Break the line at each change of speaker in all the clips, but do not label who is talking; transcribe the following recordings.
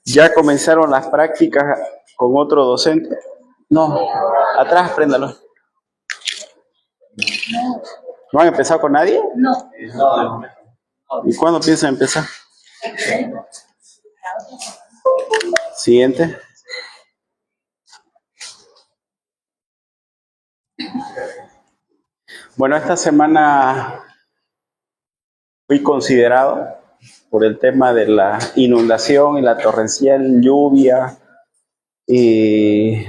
¿Ya comenzaron las prácticas con otro docente? No, atrás, préndalo. ¿No han empezado con nadie? No. ¿Y cuándo piensan empezar? Siguiente. Bueno, esta semana fui considerado por el tema de la inundación y la torrencial lluvia y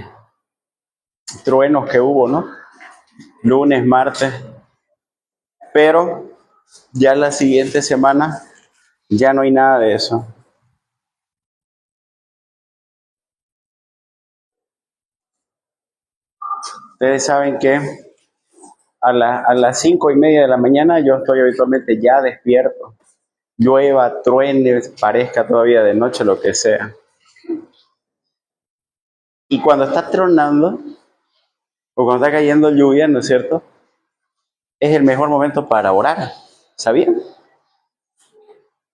truenos que hubo, ¿no? Lunes, martes, pero ya la siguiente semana ya no hay nada de eso. Ustedes saben que a las 5:30 de la mañana yo estoy habitualmente ya despierto. Llueva, truene, parezca todavía de noche, lo que sea. Y cuando está tronando, o cuando está cayendo lluvia, ¿no es cierto? Es el mejor momento para orar. ¿Sabían?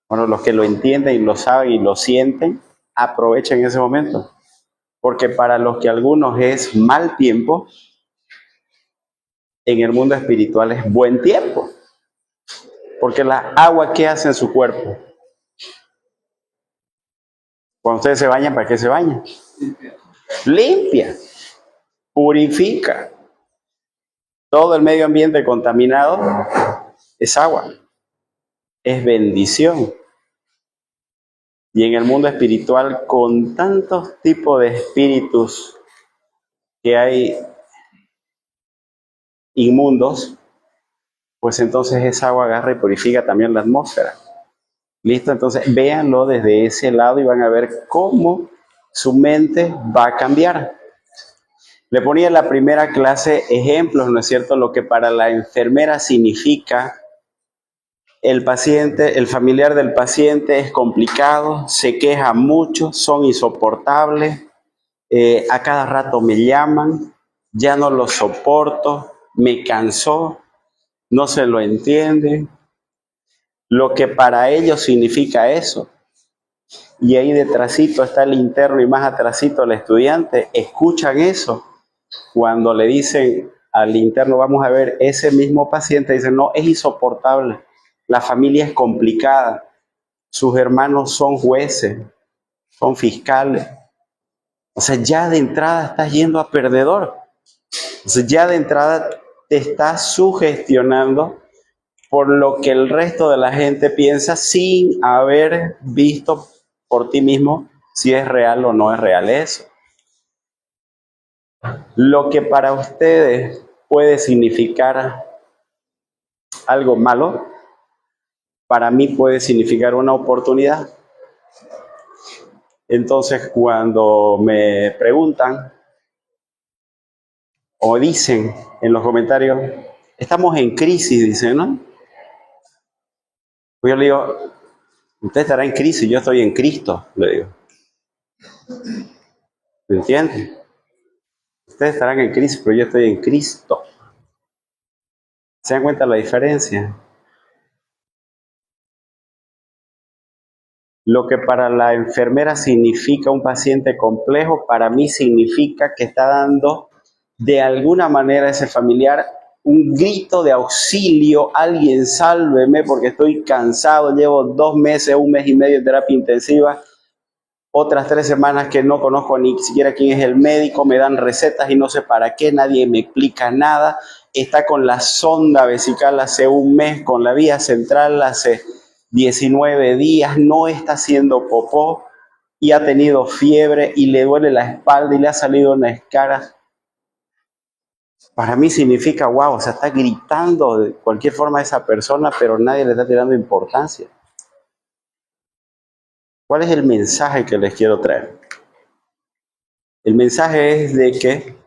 Bueno, los que lo entienden y lo saben y lo sienten, aprovechen ese momento. Porque para los que algunos es mal tiempo, en el mundo espiritual es buen tiempo. Porque la agua, ¿qué hace en su cuerpo? Cuando ustedes se bañan, ¿para qué se bañan? Limpia, purifica. Todo el medio ambiente contaminado es agua, es bendición. Y en el mundo espiritual, con tantos tipos de espíritus que hay inmundos, pues entonces esa agua agarra y purifica también la atmósfera. ¿Listo? Entonces véanlo desde ese lado y van a ver cómo su mente va a cambiar. Le ponía en la primera clase ejemplos, ¿no es cierto? Lo que para la enfermera significa el paciente, el familiar del paciente es complicado, se queja mucho, son insoportables, a cada rato me llaman, ya no lo soporto, me cansó, no se lo entiende. Lo que para ellos significa eso. Y ahí detrásito está el interno y más atrásito el estudiante. Escuchan eso. Cuando le dicen al interno, vamos a ver, ese mismo paciente dice, no, es insoportable. La familia es complicada. Sus hermanos son jueces, son fiscales. O sea, ya de entrada estás yendo a perdedor. O sea, ya de entrada te estás sugestionando por lo que el resto de la gente piensa sin haber visto por ti mismo si es real o no es real eso. Lo que para ustedes puede significar algo malo, para mí puede significar una oportunidad. Entonces, cuando me preguntan o dicen en los comentarios, estamos en crisis, dicen, ¿no? Pues yo le digo, usted estará en crisis, yo estoy en Cristo, le digo. ¿Me entienden? Ustedes estarán en crisis, pero yo estoy en Cristo. ¿Se dan cuenta la diferencia? Lo que para la enfermera significa un paciente complejo, para mí significa que está dando de alguna manera a ese familiar un grito de auxilio, alguien sálveme porque estoy cansado, llevo 2 meses, 1 mes y medio de terapia intensiva, otras 3 semanas que no conozco ni siquiera quién es el médico, me dan recetas y no sé para qué, nadie me explica nada, está con la sonda vesical hace 1 mes, con la vía central hace 19 días, no está haciendo popó y ha tenido fiebre y le duele la espalda y le ha salido una escara. Para mí significa, wow, o sea, está gritando de cualquier forma a esa persona, pero nadie le está tirando importancia. ¿Cuál es el mensaje que les quiero traer? El mensaje es de que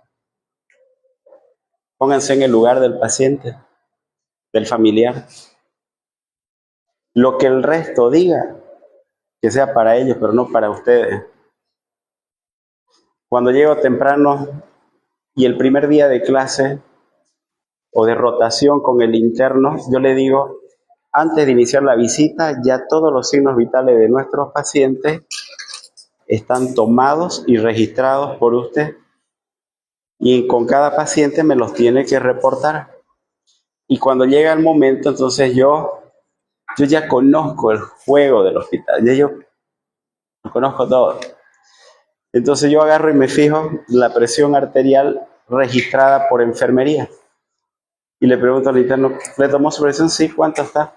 pónganse en el lugar del paciente, del familiar. Lo que el resto diga, que sea para ellos, pero no para ustedes. Cuando llego temprano y el primer día de clase o de rotación con el interno, yo le digo, Antes de iniciar la visita, ya todos los signos vitales de nuestros pacientes están tomados y registrados por usted. Y con cada paciente me los tiene que reportar. Y cuando llega el momento, entonces yo ya conozco el juego del hospital, ya yo lo conozco todo. Entonces yo agarro y me fijo la presión arterial registrada por enfermería. Y le pregunto al interno, ¿le tomó su presión? Sí, ¿cuánto está?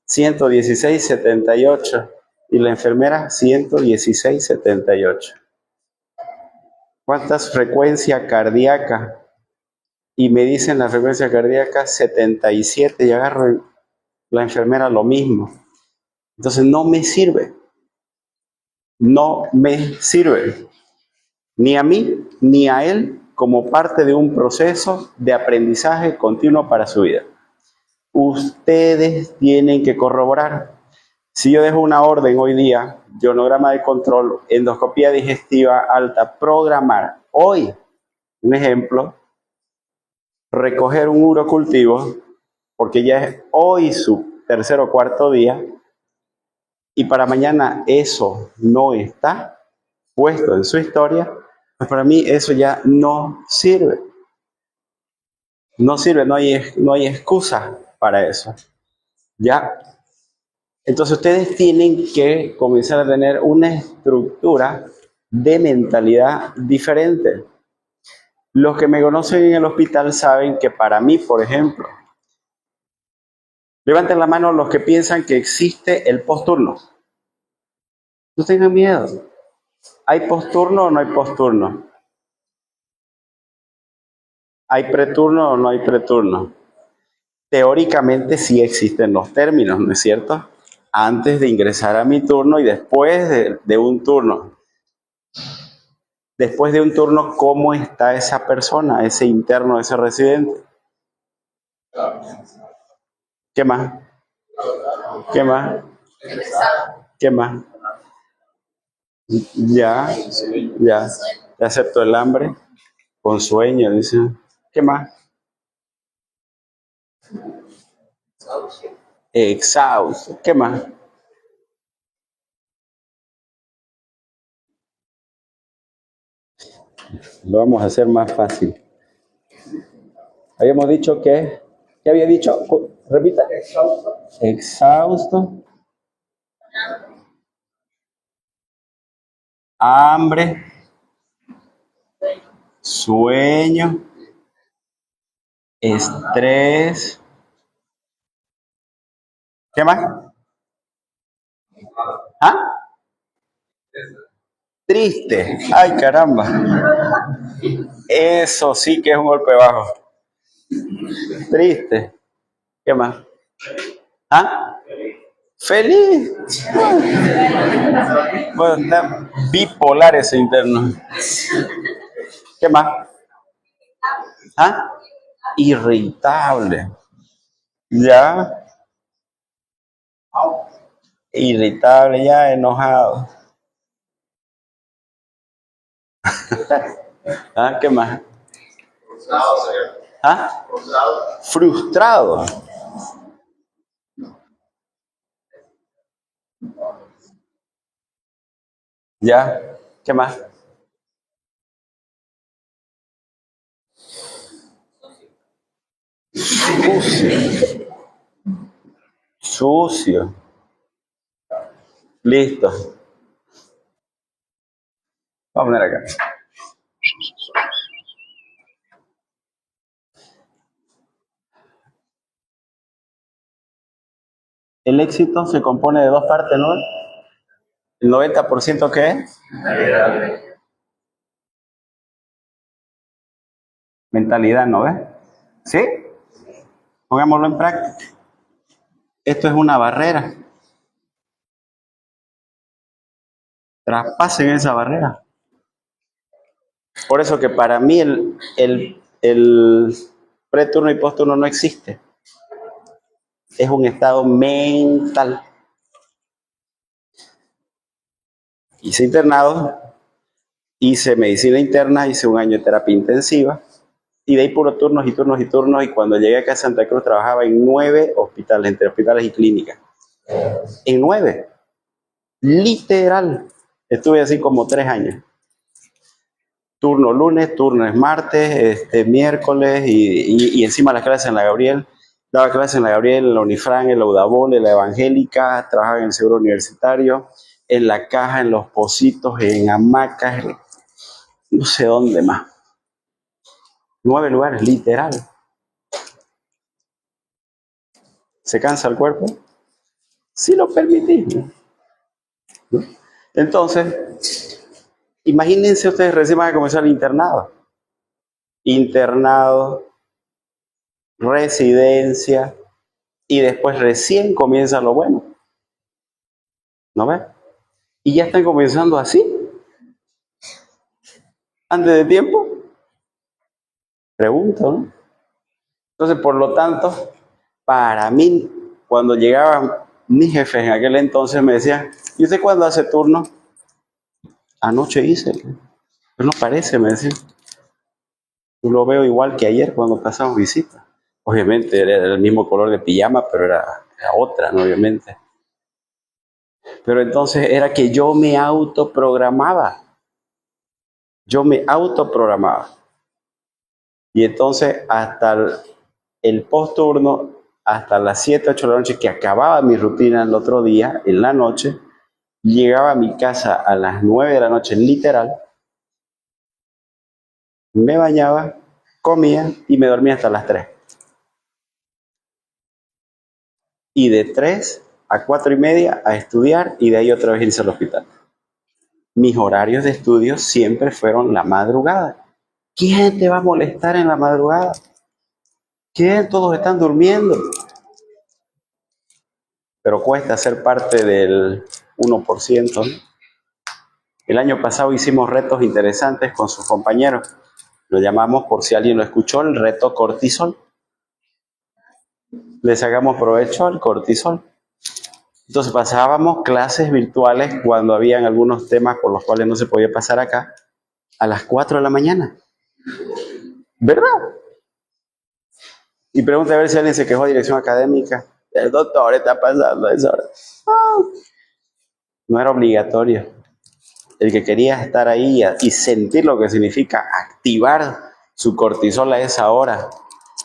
116,78. Y la enfermera, 116,78. ¿Cuánta es frecuencia cardíaca? Y me dicen la frecuencia cardíaca 77 y agarro la enfermera lo mismo. Entonces no me sirve. No me sirve. Ni a mí, ni a él, como parte de un proceso de aprendizaje continuo para su vida. Ustedes tienen que corroborar. Si yo dejo una orden hoy día, ionograma de control, endoscopía digestiva alta, programar hoy, un ejemplo, recoger un urocultivo, porque ya es hoy su tercer o cuarto día, y para mañana eso no está puesto en su historia, pues para mí eso ya no sirve. No sirve, no hay excusa para eso. ¿Ya? Entonces ustedes tienen que comenzar a tener una estructura de mentalidad diferente. Los que me conocen en el hospital saben que para mí, por ejemplo, levanten la mano los que piensan que existe el posturno. No tengan miedo. ¿Hay posturno o no hay posturno? ¿Hay preturno o no hay preturno? Teóricamente sí existen los términos, ¿no es cierto? Antes de ingresar a mi turno y después de un turno. Después de un turno, ¿cómo está esa persona, ese interno, ese residente? ¿Qué más? ¿Qué más? ¿Qué más? Ya, ya acepto el hambre, con sueño, dice. ¿Qué más? Exhausto. ¿Qué más? Lo vamos a hacer más fácil. Habíamos dicho que, ¿qué había dicho? Repita. Exhausto. Hambre. Sueño. Estrés. ¿Qué más? ¿Ah? Triste. Ay, caramba. Eso sí que es un golpe bajo. Triste. ¿Qué más? ¿Ah? Feliz. Bueno, está bipolar ese interno. ¿Qué más? ¿Ah? Irritable. Ya. Irritable, ya enojado. ¿Ah? ¿Qué más? ¿Ah? Frustrado. ¿Ya? ¿Qué más? Sucio. Sucio. Listo. Vamos a poner acá. El éxito se compone de dos partes, ¿no? ¿El 90% qué es? Mentalidad, ¿no ves? ¿Sí? Pongámoslo en práctica. Esto es una barrera. Traspasen esa barrera. Por eso que para mí el preturno y posturno no existe. Es un estado mental. Hice internado, hice medicina interna, hice un año de terapia intensiva Y de ahí puro turnos y turnos y turnos. Y cuando llegué acá a Santa Cruz trabajaba en 9 hospitales, entre hospitales y clínicas. En 9. Literal. Estuve así como 3 años. Turno lunes, turno es martes, miércoles y encima las clases en la Gabriel. Daba clases en la Gabriel, en la Unifran, en la Udabol, en la Evangélica, trabajaba en el Seguro Universitario, en la Caja, en Los Pocitos, en Hamacas, no sé dónde más. 9 lugares, literal. ¿Se cansa el cuerpo? Si lo permitís, ¿no? Entonces, imagínense ustedes recién van a comenzar el internado. Internado, residencia, y después recién comienza lo bueno. ¿No ves? Y ya están comenzando así, antes de tiempo. Pregunto, ¿no? Entonces, por lo tanto, para mí, cuando llegaban mis jefes en aquel entonces, me decían, ¿y usted cuándo hace turno? Anoche hice. Pues no parece, me decían. Yo lo veo igual que ayer cuando pasamos visita. Obviamente era el mismo color de pijama, pero era otra, ¿no? Obviamente. Pero entonces era que yo me autoprogramaba. Yo me autoprogramaba. Y entonces hasta el post-turno, hasta las 7, 8 de la noche, que acababa mi rutina el otro día, en la noche, llegaba a mi casa a las 9 de la noche, literal, me bañaba, comía y me dormía hasta las 3. Y de 3 a 4 y media a estudiar y de ahí otra vez irse al hospital. Mis horarios de estudio siempre fueron la madrugada. ¿Quién te va a molestar en la madrugada? ¿Quién? Todos están durmiendo. Pero cuesta ser parte del 1%, ¿no? El año pasado hicimos retos interesantes con sus compañeros. Lo llamamos, por si alguien lo escuchó, el reto cortisol. Le sacamos provecho al cortisol. Entonces pasábamos clases virtuales cuando habían algunos temas por los cuales no se podía pasar acá, a las 4 de la mañana. ¿Verdad? Y pregunta a ver si alguien se quejó de dirección académica. El doctor está pasando eso. No era obligatorio. El que quería estar ahí y sentir lo que significa activar su cortisol a esa hora,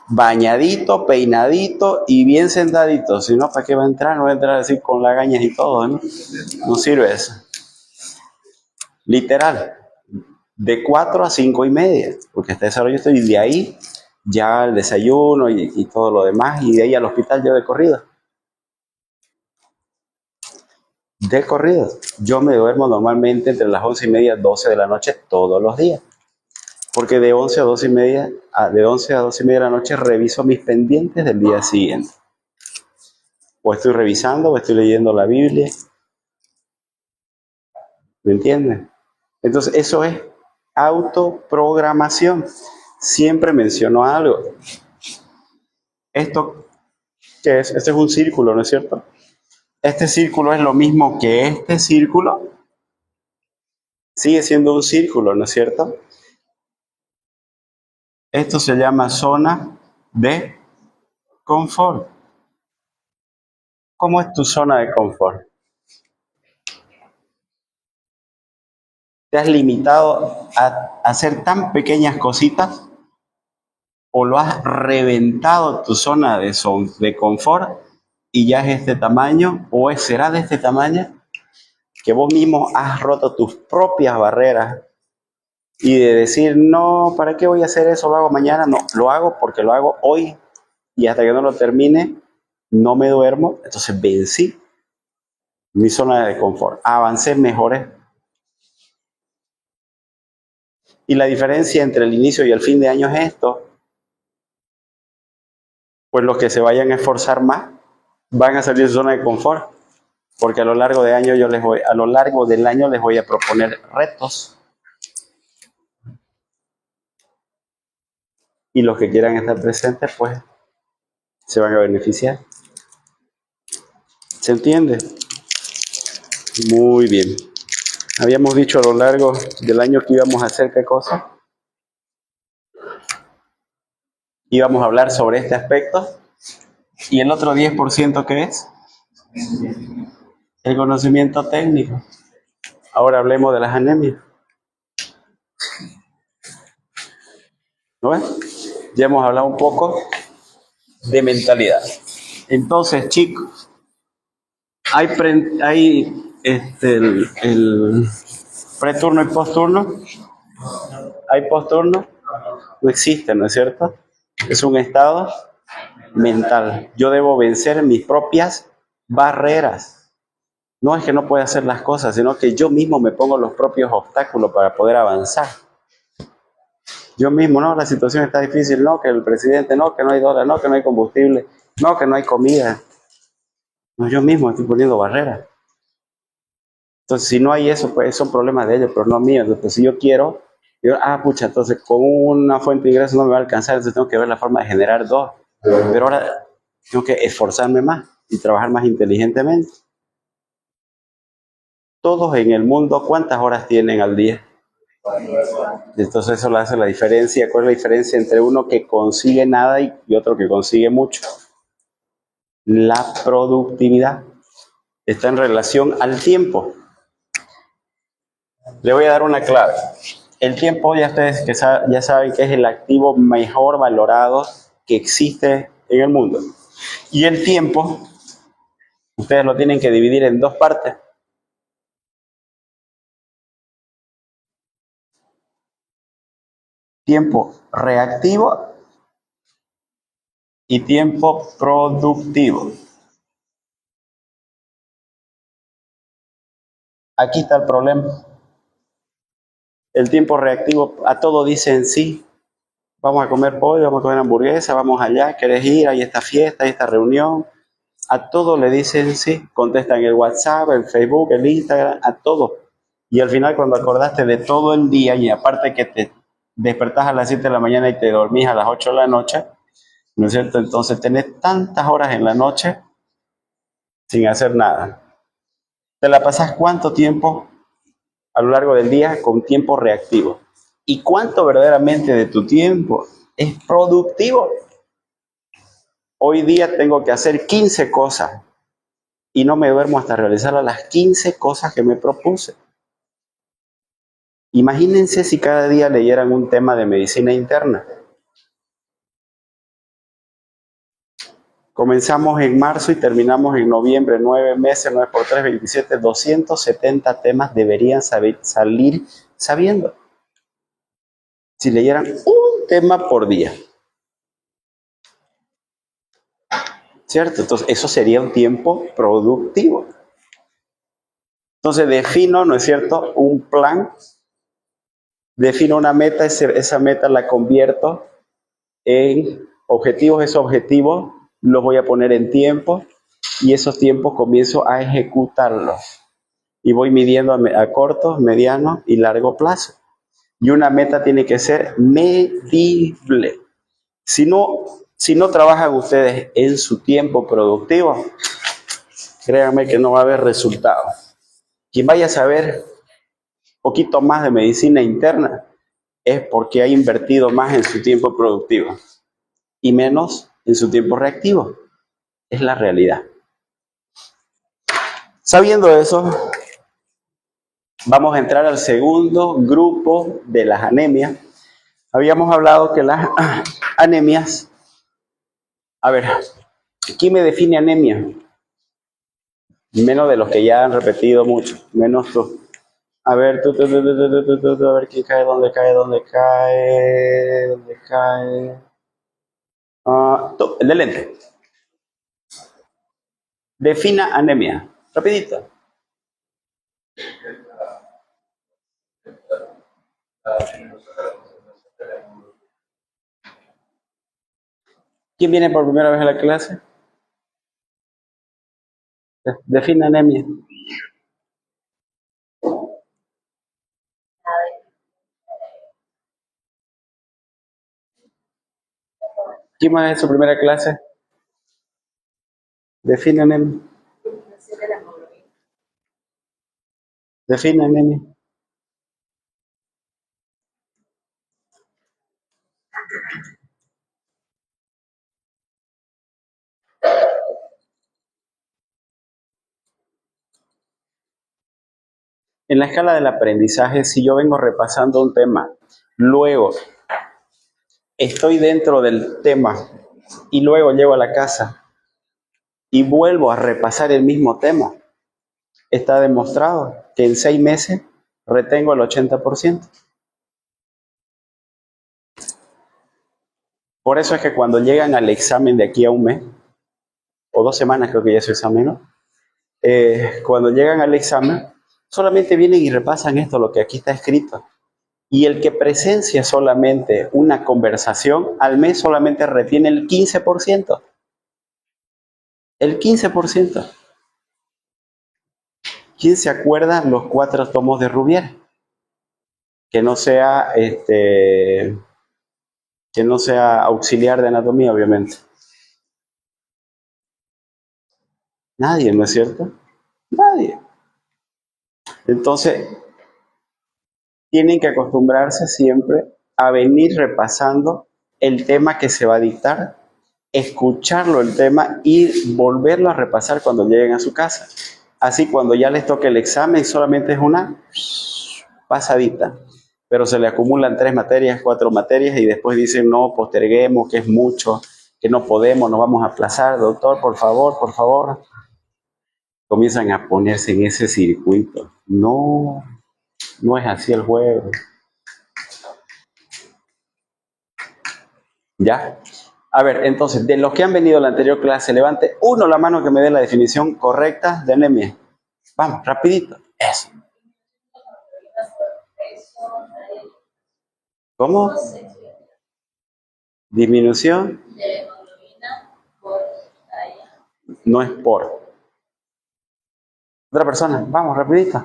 bañadito, peinadito y bien sentadito. Si no, ¿para qué va a entrar? No va a entrar así con lagañas y todo, ¿no? No sirve eso. Literal, de 4 a 5 y media, porque hasta esa hora yo estoy, y de ahí ya el desayuno y todo lo demás, y de ahí al hospital yo de corrido. De corrido. Yo me duermo normalmente entre las 11 y media, 12 de la noche todos los días. Porque de 11 a 12 y media, de 11 a 12 y media de la noche reviso mis pendientes del día siguiente. O estoy revisando, o estoy leyendo la Biblia. ¿Me entienden? Entonces, eso es autoprogramación. Siempre menciono algo. ¿Esto qué es? Este es un círculo, ¿no es cierto? Este círculo es lo mismo que este círculo. Sigue siendo un círculo, ¿no es cierto? Esto se llama zona de confort. ¿Cómo es tu zona de confort? ¿Te has limitado a hacer tan pequeñas cositas o lo has reventado tu zona de confort y ya es este tamaño o será de este tamaño que vos mismo has roto tus propias barreras y de decir, no, ¿para qué voy a hacer eso? Lo hago mañana. No, lo hago porque lo hago hoy y hasta que no lo termine no me duermo. Entonces vencí mi zona de confort, avancé, mejoré. Y la diferencia entre el inicio y el fin de año es esto. Pues los que se vayan a esforzar más van a salir de su zona de confort, porque a lo largo del año les voy a proponer retos y los que quieran estar presentes pues se van a beneficiar. ¿Se entiende? Muy bien. Habíamos dicho a lo largo del año que íbamos a hacer qué cosa. Y vamos a hablar sobre este aspecto. ¿Y el otro 10% qué es? El conocimiento técnico. Ahora hablemos de las anemias. ¿No ves? Ya hemos hablado un poco de mentalidad. Entonces, chicos, el preturno y posturno. ¿Hay posturno? No existe, ¿no es cierto? Es un estado mental. Yo debo vencer mis propias barreras. No es que no pueda hacer las cosas, sino que yo mismo me pongo los propios obstáculos para poder avanzar. Yo mismo, no, la situación está difícil, no, que el presidente, no, que no hay dólar, no, que no hay combustible, no, que no hay comida. No, yo mismo estoy poniendo barreras. Entonces, si no hay eso, pues son problemas de ellos, pero no míos. Entonces, si yo quiero, pucha, entonces con una fuente de ingresos no me va a alcanzar, entonces tengo que ver la forma de generar dos. Pero ahora tengo que esforzarme más y trabajar más inteligentemente. Todos en el mundo, ¿cuántas horas tienen al día? Entonces eso le hace la diferencia. ¿Cuál es la diferencia entre uno que consigue nada y otro que consigue mucho? La productividad está en relación al tiempo. Le voy a dar una clave. El tiempo, ya ustedes ya saben que es el activo mejor valorado que existe en el mundo. Y el tiempo, ustedes lo tienen que dividir en dos partes. Tiempo reactivo y tiempo productivo. Aquí está el problema. El tiempo reactivo a todo dice en sí. Vamos a comer pollo, vamos a comer hamburguesa, vamos allá, ¿querés ir? Hay esta fiesta, hay esta reunión. A todo le dicen sí. Contestan el WhatsApp, el Facebook, el Instagram, a todo. Y al final cuando acordaste de todo el día y aparte que te despertás a las 7 de la mañana y te dormís a las 8 de la noche, ¿no es cierto? Entonces tenés tantas horas en la noche sin hacer nada. ¿Te la pasás cuánto tiempo a lo largo del día con tiempo reactivo? ¿Y cuánto verdaderamente de tu tiempo es productivo? Hoy día tengo que hacer 15 cosas y no me duermo hasta realizar las 15 cosas que me propuse. Imagínense si cada día leyeran un tema de medicina interna. Comenzamos en marzo y terminamos en noviembre, 9 meses, 9 por 3, 27, 270 temas deberían salir sabiendo. Si leyeran un tema por día. ¿Cierto? Entonces, eso sería un tiempo productivo. Entonces, defino, ¿no es cierto?, un plan, defino una meta, esa meta la convierto en objetivos, esos objetivos los voy a poner en tiempo y esos tiempos comienzo a ejecutarlos. Y voy midiendo a corto, mediano y largo plazo. Y una meta tiene que ser medible. Si no trabajan ustedes en su tiempo productivo, créanme que no va a haber resultado. Quien vaya a saber poquito más de medicina interna es porque ha invertido más en su tiempo productivo y menos en su tiempo reactivo. Es la realidad. Sabiendo eso, vamos a entrar al segundo grupo de las anemias. Habíamos hablado que las anemias... A ver, ¿quién me define anemia? Menos de los que ya han repetido mucho, menos tú. A ver, a ver quién cae, dónde cae, dónde cae, dónde cae. Tú, el de lente. Defina anemia. Rapidito. ¿Quién viene por primera vez a la clase? Defina anemia. ¿Quién más es su primera clase? Defina anemia. Defina anemia. En la escala del aprendizaje, si yo vengo repasando un tema, luego estoy dentro del tema y luego llego a la casa y vuelvo a repasar el mismo tema, está demostrado que en 6 meses retengo el 80%. Por eso es que cuando llegan al examen de aquí a un mes, o 2 semanas creo que ya es su examen, ¿no? Cuando llegan al examen, solamente vienen y repasan esto, lo que aquí está escrito. Y el que presencia solamente una conversación, al mes solamente retiene el 15%. El 15%. ¿Quién se acuerda los 4 tomos de Rubier? Que no sea, auxiliar de anatomía, obviamente. Nadie, ¿no es cierto? Nadie. Entonces, tienen que acostumbrarse siempre a venir repasando el tema que se va a dictar, escucharlo el tema y volverlo a repasar cuando lleguen a su casa. Así cuando ya les toque el examen solamente es una pasadita, pero se le acumulan 3 materias, 4 materias y después dicen no, posterguemos, que es mucho, que no podemos, nos vamos a aplazar, doctor, por favor, por favor. Comienzan a ponerse en ese circuito. No, no es así el juego. ¿Ya? A ver, entonces, de los que han venido a la anterior clase, levante uno la mano que me dé la definición correcta de anemia. Vamos, rapidito. Eso. ¿Cómo? Disminución. No es por. Otra persona. Vamos, rapidito.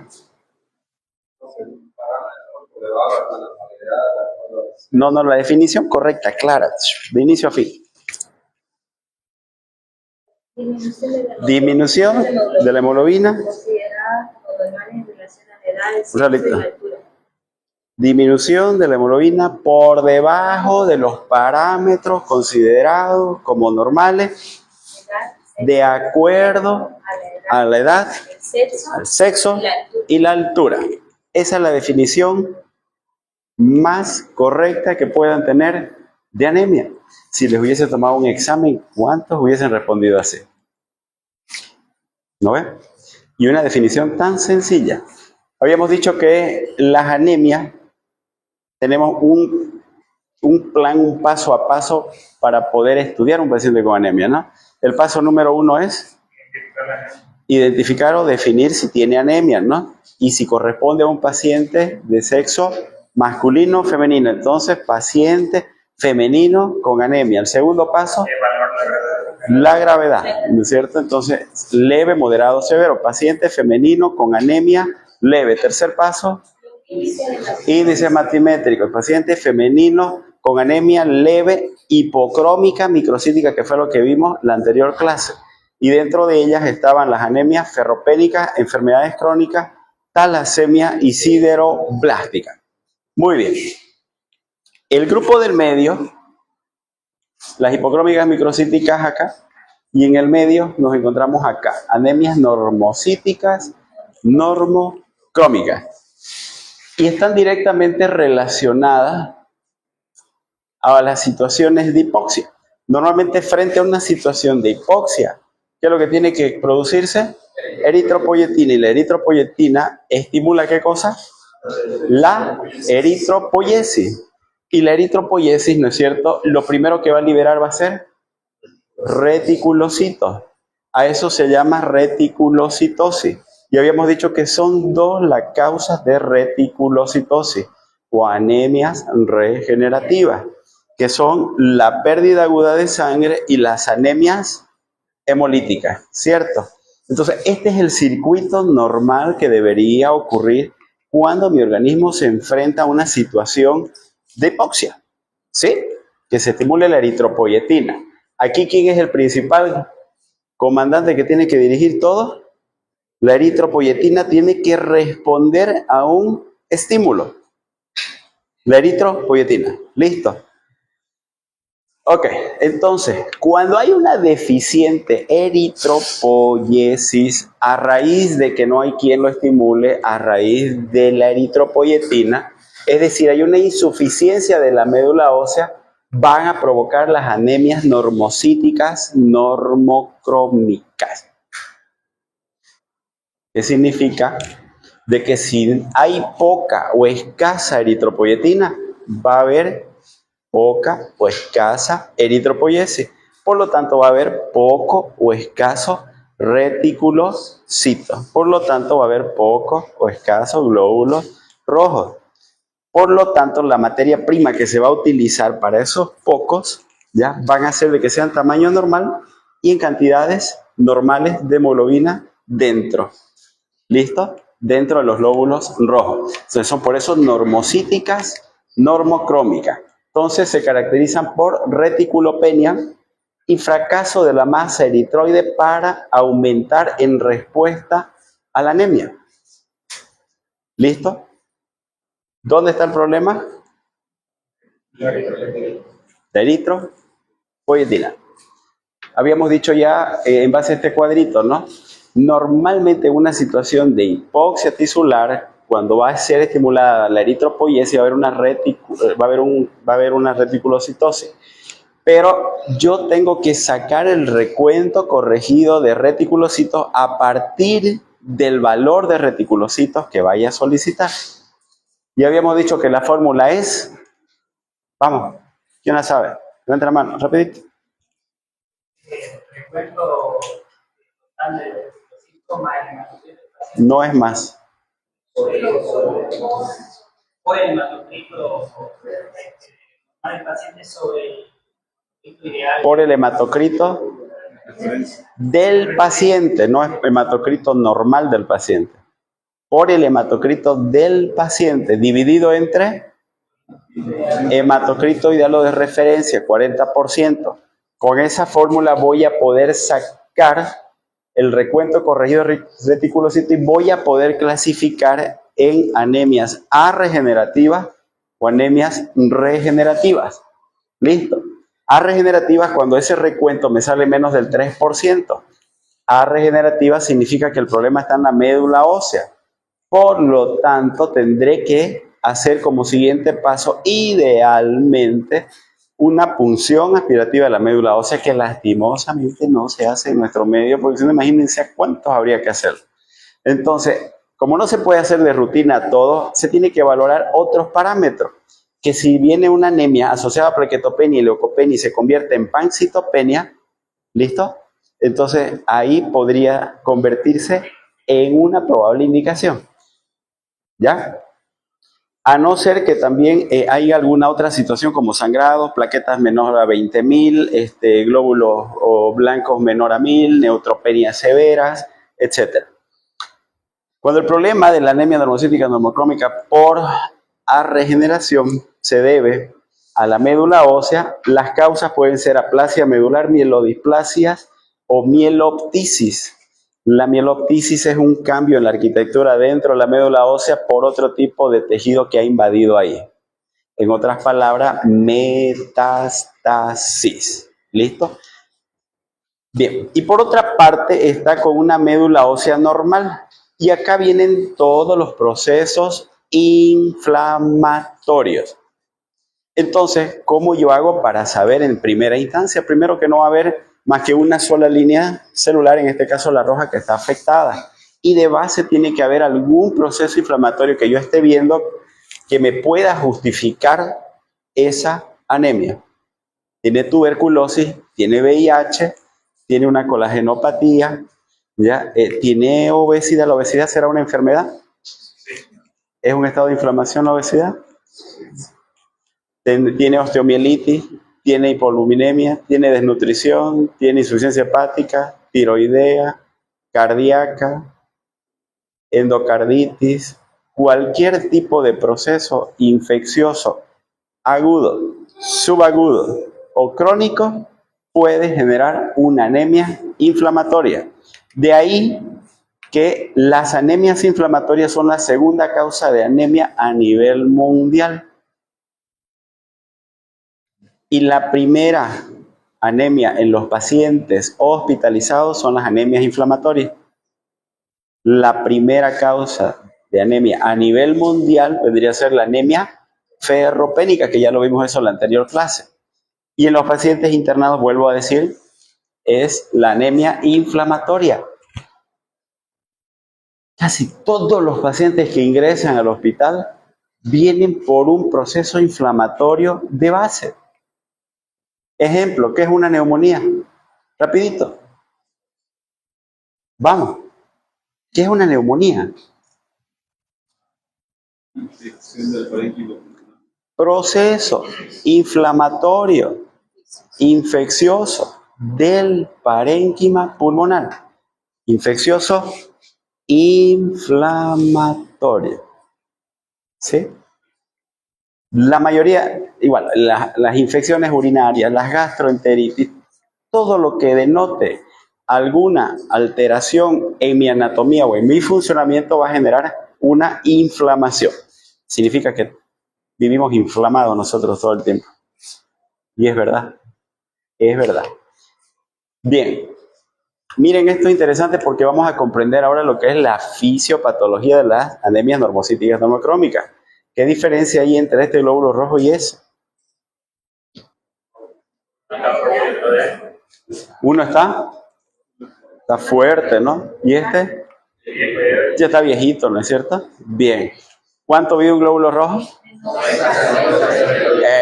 No, la definición correcta, clara, de inicio a fin. Disminución de la hemoglobina. Disminución de la hemoglobina por debajo de los parámetros considerados como normales de acuerdo a la edad, al sexo y la altura. Esa es la definición más correcta que puedan tener de anemia. Si les hubiese tomado un examen, ¿cuántos hubiesen respondido así? ¿No ve? Y una definición tan sencilla. Habíamos dicho que las anemias tenemos un plan, un paso a paso para poder estudiar un paciente con anemia, ¿no? El paso número 1 es identificar o definir si tiene anemia, ¿no? Y si corresponde a un paciente de sexo masculino o femenino. Entonces, paciente femenino con anemia. El segundo paso, la gravedad, ¿no es cierto? Entonces, leve, moderado, severo. Paciente femenino con anemia leve. Tercer paso, índice hematimétrico. El paciente femenino con anemia leve, hipocrómica, microcítica, que fue lo que vimos la anterior clase. Y dentro de ellas estaban las anemias ferropénicas, enfermedades crónicas, talasemia y sideroblástica. Muy bien. El grupo del medio, las hipocrómicas microcíticas acá, y en el medio nos encontramos acá, anemias normocíticas, normocrómicas. Y están directamente relacionadas a las situaciones de hipoxia. Normalmente frente a una situación de hipoxia, ¿qué es lo que tiene que producirse? Eritropoyetina. Y la eritropoyetina estimula ¿qué cosa? La eritropoyesis. Y la eritropoyesis, ¿no es cierto? Lo primero que va a liberar va a ser reticulocitos. A eso se llama reticulocitosis. Y habíamos dicho que son 2 las causas de reticulocitosis o anemias regenerativas, que son la pérdida aguda de sangre y las anemias hemolíticas, ¿cierto? Entonces, este es el circuito normal que debería ocurrir cuando mi organismo se enfrenta a una situación de hipoxia, ¿sí? Que se estimule la eritropoyetina. Aquí, ¿quién es el principal comandante que tiene que dirigir todo? La eritropoyetina tiene que responder a un estímulo. La eritropoyetina, listo. Ok, entonces, cuando hay una deficiente eritropoiesis, a raíz de que no hay quien lo estimule, a raíz de la eritropoyetina, es decir, hay una insuficiencia de la médula ósea, van a provocar las anemias normocíticas normocrómicas. ¿Qué significa? De que si hay poca o escasa eritropoyetina, va a haber poca o escasa eritropoiesis. Por lo tanto, va a haber poco o escaso reticulocitos. Por lo tanto, va a haber poco o escasos glóbulos rojos. Por lo tanto, la materia prima que se va a utilizar para esos pocos, ya van a ser de que sean tamaño normal y en cantidades normales de hemoglobina dentro. ¿Listo? Dentro de los glóbulos rojos. Entonces, son por eso normocíticas, normocrómicas. Entonces, se caracterizan por reticulopenia y fracaso de la masa eritroide para aumentar en respuesta a la anemia. ¿Listo? ¿Dónde está el problema? De eritropoietina. Habíamos dicho ya en base a este cuadrito, ¿no? Normalmente en una situación de hipoxia tisular, cuando va a ser estimulada la eritropoiesis, va a haber una reticulocitosis. Pero yo tengo que sacar el recuento corregido de reticulocitos a partir del valor de reticulocitos que vaya a solicitar. Y habíamos dicho que la fórmula es, vamos, ¿quién la sabe? Levanta la mano, rapidito. No es más.
O el hematocrito del paciente sobre el ideal.
Por el hematocrito del paciente, no es hematocrito normal del paciente. Por el hematocrito del paciente, dividido entre hematocrito ideal de referencia, 40%. Con esa fórmula voy a poder sacar el recuento corregido de reticulocito y voy a poder clasificar en anemias arregenerativas o anemias regenerativas. ¿Listo? A regenerativas cuando ese recuento me sale menos del 3%. A regenerativa significa que el problema está en la médula ósea. Por lo tanto, tendré que hacer como siguiente paso, idealmente, una punción aspirativa de la médula ósea que lastimosamente no se hace en nuestro medio, porque si no, imagínense a cuántos habría que hacer. Entonces, como no se puede hacer de rutina todo, se tiene que valorar otros parámetros. Que si viene una anemia asociada a plaquetopenia y leucopenia y se convierte en pancitopenia, ¿listo? Entonces ahí podría convertirse en una probable indicación. ¿Ya? A no ser que también hay alguna otra situación como sangrados, plaquetas menor a 20.000, glóbulos blancos menor a 1.000, neutropenias severas, etc. Cuando el problema de la anemia normocítica normocrómica por regeneración se debe a la médula ósea, las causas pueden ser aplasia medular, mielodisplasias o mieloptisis. La mieloptisis es un cambio en la arquitectura dentro de la médula ósea por otro tipo de tejido que ha invadido ahí. En otras palabras, metástasis. ¿Listo? Bien, y por otra parte está con una médula ósea normal. Y acá vienen todos los procesos inflamatorios. Entonces, ¿cómo yo hago para saber en primera instancia? Primero que no va a haber más que una sola línea celular, en este caso la roja, que está afectada. Y de base tiene que haber algún proceso inflamatorio que yo esté viendo que me pueda justificar esa anemia. Tiene tuberculosis, tiene VIH, tiene una colagenopatía, ¿ya? Tiene obesidad. ¿La obesidad será una enfermedad? ¿Es un estado de inflamación la obesidad? Tiene osteomielitis, tiene hipoluminemia, tiene desnutrición, tiene insuficiencia hepática, tiroidea, cardíaca, endocarditis, cualquier tipo de proceso infeccioso agudo, subagudo o crónico puede generar una anemia inflamatoria. De ahí que las anemias inflamatorias son la segunda causa de anemia a nivel mundial. Y la primera anemia en los pacientes hospitalizados son las anemias inflamatorias. La primera causa de anemia a nivel mundial vendría a ser la anemia ferropénica, que ya lo vimos eso en la anterior clase. Y en los pacientes internados, vuelvo a decir, es la anemia inflamatoria. Casi todos los pacientes que ingresan al hospital vienen por un proceso inflamatorio de base. Ejemplo, ¿qué es una neumonía? Rapidito. Vamos. ¿Qué es una neumonía? Proceso inflamatorio, infeccioso del parénquima pulmonar. Infeccioso, inflamatorio. ¿Sí? La mayoría, igual, las infecciones urinarias, las gastroenteritis, todo lo que denote alguna alteración en mi anatomía o en mi funcionamiento va a generar una inflamación. Significa que vivimos inflamados nosotros todo el tiempo. Y es verdad, es verdad. Bien, miren esto es interesante porque vamos a comprender ahora lo que es la fisiopatología de las anemias normocíticas normocrómicas. ¿Qué diferencia hay entre este glóbulo rojo y ese? Uno está fuerte, ¿no? ¿Y este? Ya está viejito, ¿no es cierto? Bien. ¿Cuánto vive un glóbulo rojo?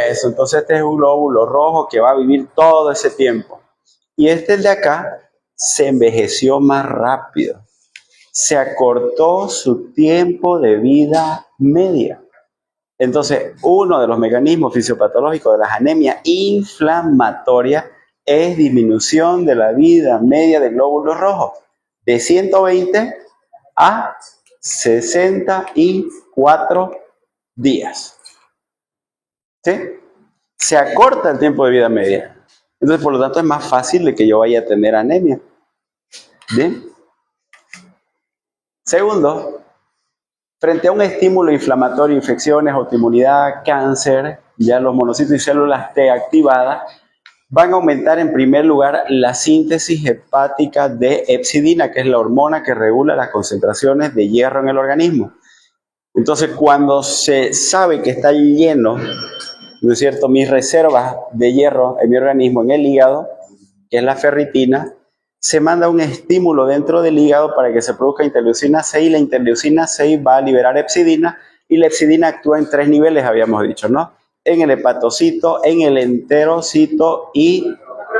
Eso, entonces este es un glóbulo rojo que va a vivir todo ese tiempo. Y este, el de acá, se envejeció más rápido. Se acortó su tiempo de vida media. Entonces, uno de los mecanismos fisiopatológicos de las anemias inflamatorias es disminución de la vida media del glóbulo rojo, de 120 a 64 días. ¿Sí? Se acorta el tiempo de vida media. Entonces, por lo tanto, es más fácil de que yo vaya a tener anemia. ¿Bien? Segundo, frente a un estímulo inflamatorio, infecciones, autoinmunidad, cáncer, ya los monocitos y células T activadas van a aumentar en primer lugar la síntesis hepática de hepcidina, que es la hormona que regula las concentraciones de hierro en el organismo. Entonces, cuando se sabe que está lleno, ¿no es cierto?, mis reservas de hierro en mi organismo, en el hígado, que es la ferritina, se manda un estímulo dentro del hígado para que se produzca interleucina 6 y la interleucina 6 va a liberar hepcidina y la hepcidina actúa en 3 niveles, habíamos dicho, ¿no? En el hepatocito, en el enterocito y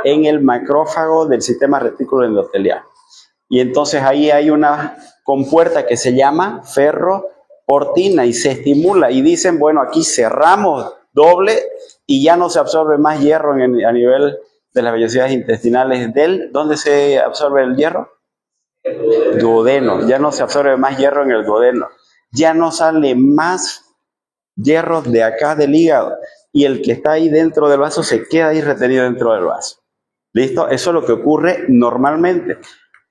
en el macrófago del sistema retículo endotelial. Y entonces ahí hay una compuerta que se llama ferroportina y se estimula y dicen, bueno, aquí cerramos doble y ya no se absorbe más hierro a nivel de las vellosidades intestinales ¿dónde se absorbe el hierro? Duodeno, ya no se absorbe más hierro en el duodeno, ya no sale más hierro de acá del hígado y el que está ahí dentro del vaso se queda ahí retenido dentro del vaso. ¿Listo? Eso es lo que ocurre normalmente.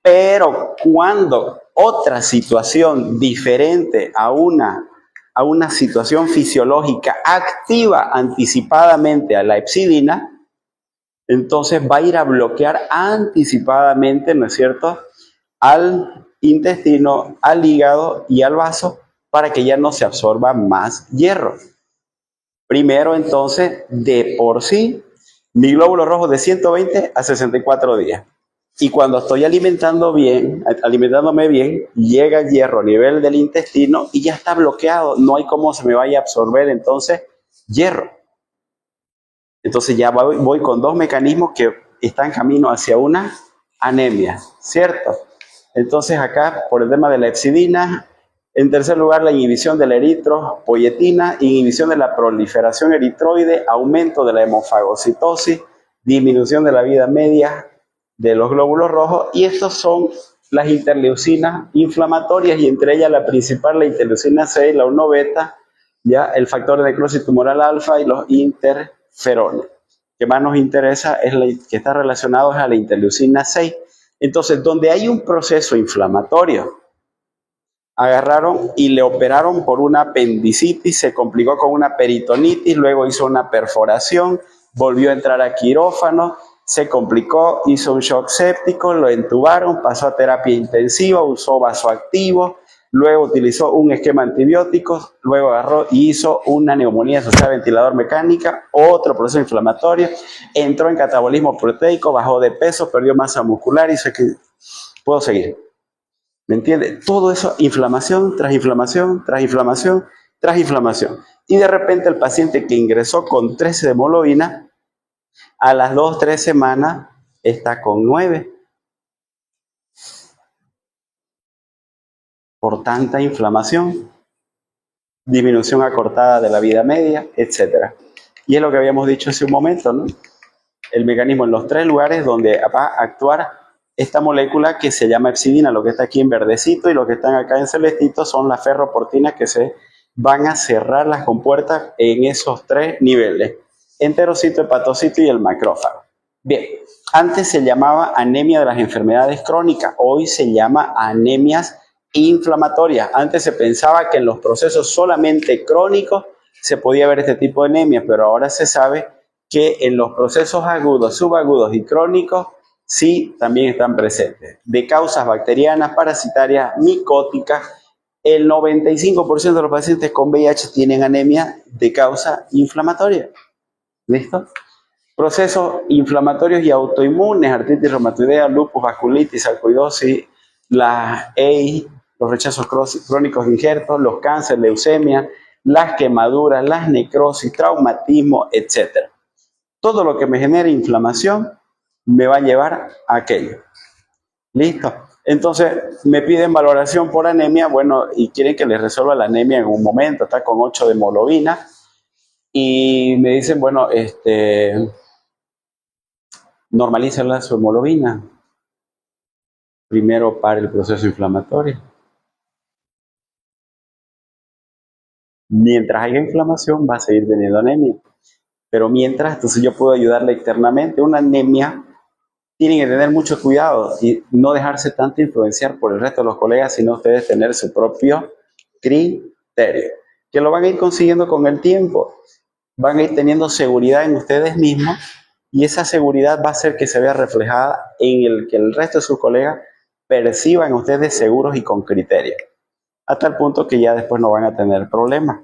Pero cuando otra situación diferente a una situación fisiológica activa anticipadamente a la hepcidina, entonces va a ir a bloquear anticipadamente, ¿no es cierto?, al intestino, al hígado y al vaso para que ya no se absorba más hierro. Primero, entonces, de por sí, mi glóbulo rojo de 120 a 64 días. Y cuando estoy alimentándome bien, llega el hierro a nivel del intestino y ya está bloqueado. No hay cómo se me vaya a absorber entonces hierro. Entonces ya voy con dos mecanismos que están camino hacia una anemia, ¿cierto? Entonces acá, por el tema de la hepcidina, en tercer lugar, la inhibición de la eritropoyetina, inhibición de la proliferación eritroide, aumento de la hemofagocitosis, disminución de la vida media de los glóbulos rojos, y estos son las interleucinas inflamatorias, y entre ellas la principal, la interleucina 6, la 1 beta, ya el factor de necrosis tumoral alfa y los interferones. Que más nos interesa es que está relacionado a la interleucina 6. Entonces, donde hay un proceso inflamatorio, agarraron y le operaron por una apendicitis, se complicó con una peritonitis, luego hizo una perforación volvió a entrar a quirófano, se complicó, hizo un shock séptico, lo entubaron, pasó a terapia intensiva, usó vasoactivo, luego utilizó un esquema antibiótico, luego agarró y hizo una neumonía asociada a ventilador mecánica, otro proceso inflamatorio, entró en catabolismo proteico, bajó de peso, perdió masa muscular y puedo seguir. ¿Me entiende? Todo eso, inflamación tras inflamación, tras inflamación, tras inflamación. Y de repente el paciente que ingresó con 13 de hemoglobina, a las 2-3 semanas está con 9. Por tanta inflamación, disminución acortada de la vida media, etc. Y es lo que habíamos dicho hace un momento, ¿no? El mecanismo en los 3 lugares donde va a actuar esta molécula que se llama hepcidina, lo que está aquí en verdecito y lo que están acá en celestito son las ferroportinas que se van a cerrar las compuertas en esos 3 niveles: enterocito, hepatocito y el macrófago. Bien, antes se llamaba anemia de las enfermedades crónicas, hoy se llama anemias inflamatorias. Antes se pensaba que en los procesos solamente crónicos se podía ver este tipo de anemia, pero ahora se sabe que en los procesos agudos, subagudos y crónicos sí también están presentes. De causas bacterianas, parasitarias, micóticas, el 95% de los pacientes con VIH tienen anemia de causa inflamatoria. ¿Listo? Procesos inflamatorios y autoinmunes, artritis reumatoidea, lupus, vasculitis, sarcoidosis, las EI, los rechazos crónicos de injertos, los cánceres, leucemia, las quemaduras, las necrosis, traumatismo, etc. Todo lo que me genere inflamación me va a llevar a aquello. ¿Listo? Entonces, me piden valoración por anemia, bueno, y quieren que les resuelva la anemia en un momento, está con 8 de hemoglobina, y me dicen, bueno, normalícenla su hemoglobina. Primero para el proceso inflamatorio. Mientras haya inflamación, va a seguir teniendo anemia. Pero mientras, entonces yo puedo ayudarle externamente. Una anemia tienen que tener mucho cuidado y no dejarse tanto influenciar por el resto de los colegas, sino ustedes tener su propio criterio, que lo van a ir consiguiendo con el tiempo. Van a ir teniendo seguridad en ustedes mismos y esa seguridad va a hacer que se vea reflejada en el que el resto de sus colegas perciban a ustedes seguros y con criterio, hasta el punto que ya después no van a tener problemas.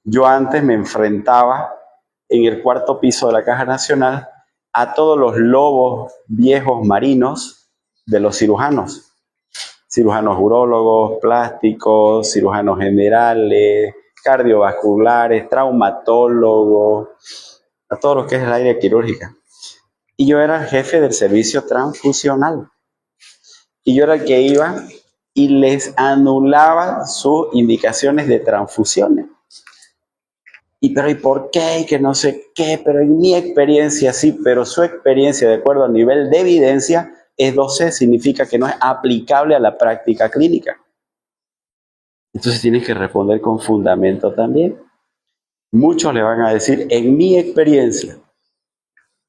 Yo antes me enfrentaba en el 4º piso de la Caja Nacional a todos los lobos viejos marinos de los cirujanos urólogos, plásticos, cirujanos generales, cardiovasculares, traumatólogos, a todos los que es el área quirúrgica. Y yo era el jefe del servicio transfusional. Y yo era el que iba y les anulaba sus indicaciones de transfusiones. Pero ¿y por qué? Y que no sé qué, pero en mi experiencia sí, pero su experiencia de acuerdo al nivel de evidencia es 12, significa que no es aplicable a la práctica clínica. Entonces tienes que responder con fundamento también. Muchos le van a decir, en mi experiencia,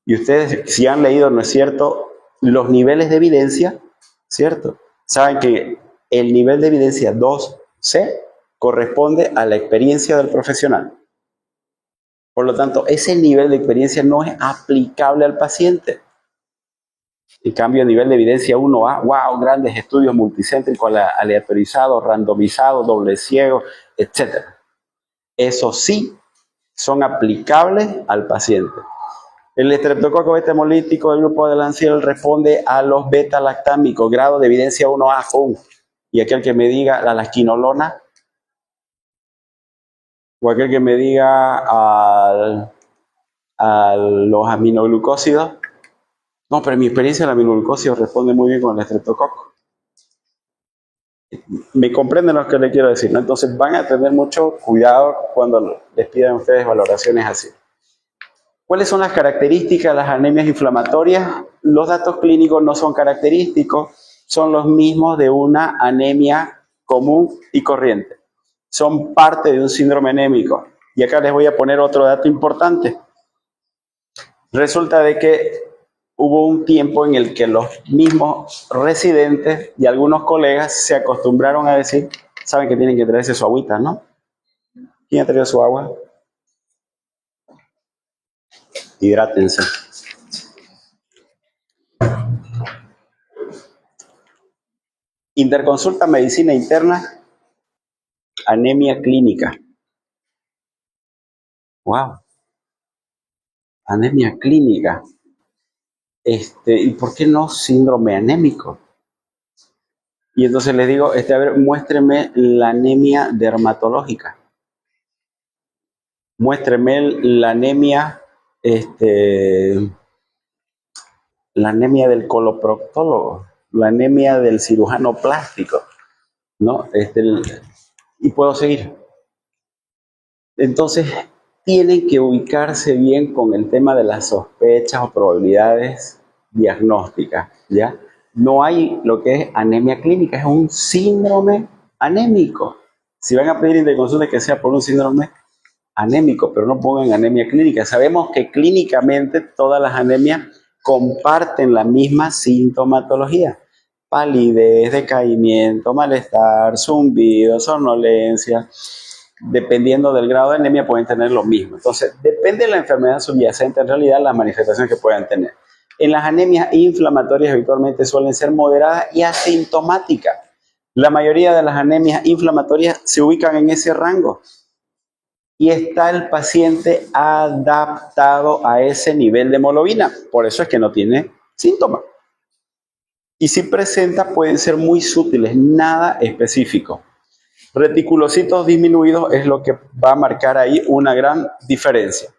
y ustedes si han leído, ¿no es cierto?, los niveles de evidencia, ¿cierto? Saben que el nivel de evidencia 2C corresponde a la experiencia del profesional. Por lo tanto, ese nivel de experiencia no es aplicable al paciente. En cambio, el nivel de evidencia 1A, wow, grandes estudios multicéntricos, aleatorizados, randomizados, doble ciego, etc. Eso sí son aplicables al paciente. El estreptococo beta hemolítico del grupo de Lanciel responde a los beta-lactámicos, grado de evidencia 1A, y aquel que me diga la lasquinolona, o aquel que me diga a los aminoglucósidos. No, pero en mi experiencia el aminoglucósido responde muy bien con el estreptococo. Me comprenden lo que les quiero decir, ¿no? Entonces van a tener mucho cuidado cuando les pidan a ustedes valoraciones así. ¿Cuáles son las características de las anemias inflamatorias? Los datos clínicos no son característicos, son los mismos de una anemia común y corriente. Son parte de un síndrome anémico. Y acá les voy a poner otro dato importante. Resulta de que hubo un tiempo en el que los mismos residentes y algunos colegas se acostumbraron a decir, saben que tienen que traerse su agüita, ¿no? ¿Quién ha traído su agua? Hidrátense. Interconsulta medicina interna, anemia clínica. Wow, anemia clínica. ¿Y por qué no síndrome anémico? Y entonces les digo, a ver, muéstreme la anemia dermatológica. Muéstreme la anemia, la anemia del coloproctólogo, la anemia del cirujano plástico, ¿no? Y puedo seguir. Entonces, tienen que ubicarse bien con el tema de las sospechas o probabilidades diagnósticas, ¿ya? No hay lo que es anemia clínica, es un síndrome anémico. Si van a pedir interconsulta, que sea por un síndrome anémico, pero no pongan anemia clínica. Sabemos que clínicamente todas las anemias comparten la misma sintomatología: palidez, decaimiento, malestar, zumbido, somnolencia. Dependiendo del grado de anemia pueden tener lo mismo. Entonces, depende de la enfermedad subyacente, en realidad, las manifestaciones que puedan tener. En las anemias inflamatorias habitualmente suelen ser moderadas y asintomáticas. La mayoría de las anemias inflamatorias se ubican en ese rango y está el paciente adaptado a ese nivel de hemoglobina. Por eso es que no tiene síntomas. Y si presenta, pueden ser muy sutiles, nada específico. Reticulocitos disminuidos es lo que va a marcar ahí una gran diferencia.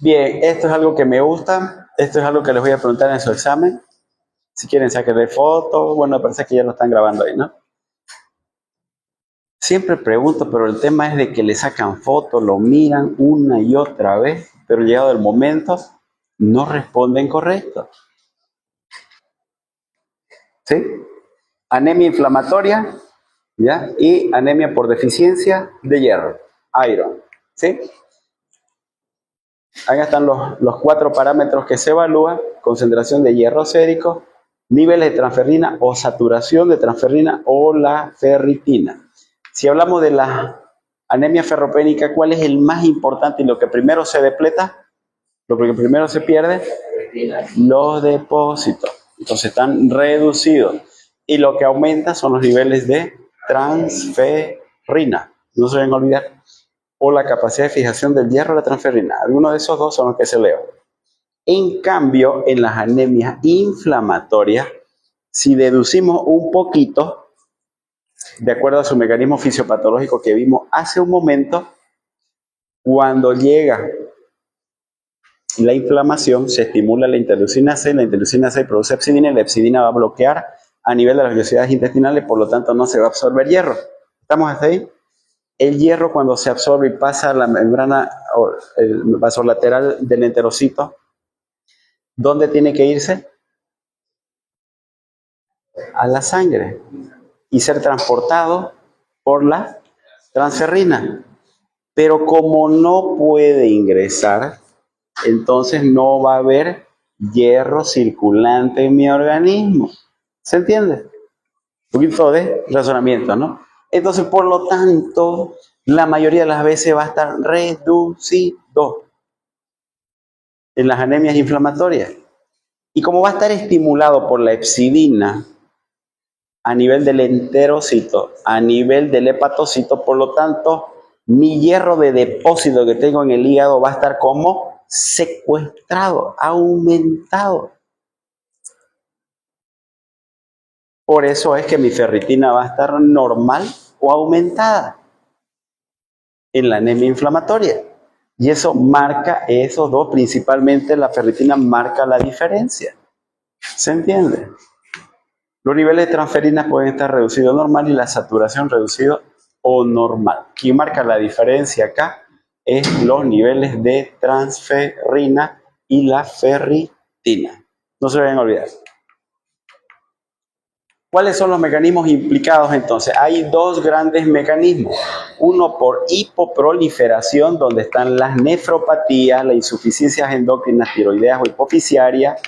Bien, esto es algo que me gusta, esto es algo que les voy a preguntar en su examen. Si quieren sacarle fotos, bueno, parece que ya lo están grabando ahí, ¿no? Siempre pregunto, pero el tema es de que le sacan fotos, lo miran una y otra vez, pero llegado el momento, no responden correcto. ¿Sí? Anemia inflamatoria, ¿ya? Y anemia por deficiencia de hierro, iron, ¿sí? Acá están los 4 parámetros que se evalúan: concentración de hierro sérico, niveles de transferrina o saturación de transferrina o la ferritina. Si hablamos de la anemia ferropénica, ¿cuál es el más importante y lo que primero se depleta? Lo que primero se pierde, los depósitos. Entonces están reducidos. Y lo que aumenta son los niveles de transferrina. No se deben olvidar. O la capacidad de fijación del hierro o la transferrina. Algunos de esos dos son los que se leo. En cambio, en las anemias inflamatorias, si deducimos un poquito, de acuerdo a su mecanismo fisiopatológico que vimos hace un momento, cuando llega la inflamación, se estimula la interleucina 6, la interleucina 6 produce epsidina y la epsidina va a bloquear a nivel de las velocidades intestinales, por lo tanto no se va a absorber hierro. ¿Estamos hasta ahí? El hierro, cuando se absorbe y pasa a la membrana o el vasolateral del enterocito, ¿dónde tiene que irse? A la sangre y ser transportado por la transferrina. Pero como no puede ingresar, entonces no va a haber hierro circulante en mi organismo. ¿Se entiende? Un poquito de razonamiento, ¿no? Entonces, por lo tanto, la mayoría de las veces va a estar reducido en las anemias inflamatorias. Y como va a estar estimulado por la epsidina a nivel del enterocito, a nivel del hepatocito, por lo tanto, mi hierro de depósito que tengo en el hígado va a estar como secuestrado, aumentado. Por eso es que mi ferritina va a estar normal o aumentada en la anemia inflamatoria. Y eso marca, esos dos, principalmente la ferritina marca la diferencia. ¿Se entiende? Los niveles de transferina pueden estar reducidos normal y la saturación reducido o normal. Quien marca la diferencia acá es los niveles de transferina y la ferritina. No se deben olvidar. ¿Cuáles son los mecanismos implicados entonces? Hay dos grandes mecanismos. Uno por hipoproliferación, donde están las nefropatías, las insuficiencias endocrinas tiroideas o hipofisiarias,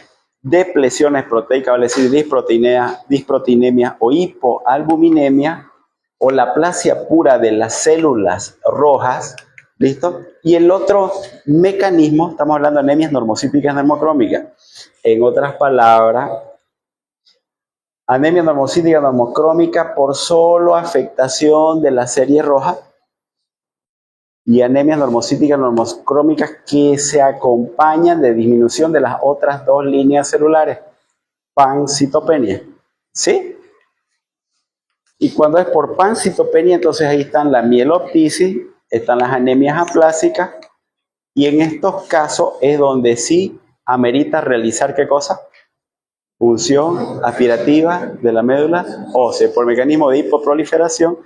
deplesiones proteicas, vale decir disproteinemia o hipoalbuminemia, o la aplasia pura de las células rojas, ¿Listo? Y el otro mecanismo, estamos hablando de anemias normocíticas normocrómicas. En otras palabras, anemia normocítica normocrómica por solo afectación de la serie roja y anemias normocíticas normocrómicas que se acompañan de disminución de las otras dos líneas celulares, pancitopenia. ¿Sí? Y cuando es por pancitopenia, entonces ahí están la mieloptisis, están las anemias aplásicas, y en estos casos es donde sí amerita realizar ¿qué cosa? Función aspirativa de la médula ósea. Por mecanismo de hipoproliferación,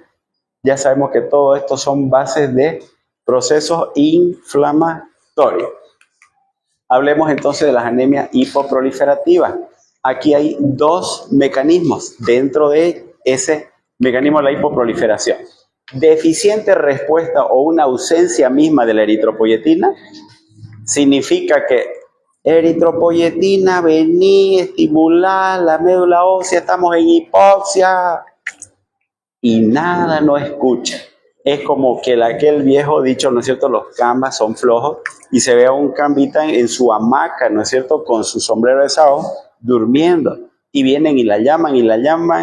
ya sabemos que todo esto son bases de procesos inflamatorios. Hablemos entonces de las anemias hipoproliferativas. Aquí hay dos mecanismos dentro de ese mecanismo de la hipoproliferación. Deficiente respuesta o una ausencia misma de la eritropoyetina significa que eritropoyetina, vení, estimular la médula ósea, estamos en hipoxia y nada no escucha. Es como que aquel viejo dicho, ¿no es cierto? Los cambas son flojos y se ve a un cambita en su hamaca, ¿no es cierto? Con su sombrero de sao, durmiendo. Y vienen y la llaman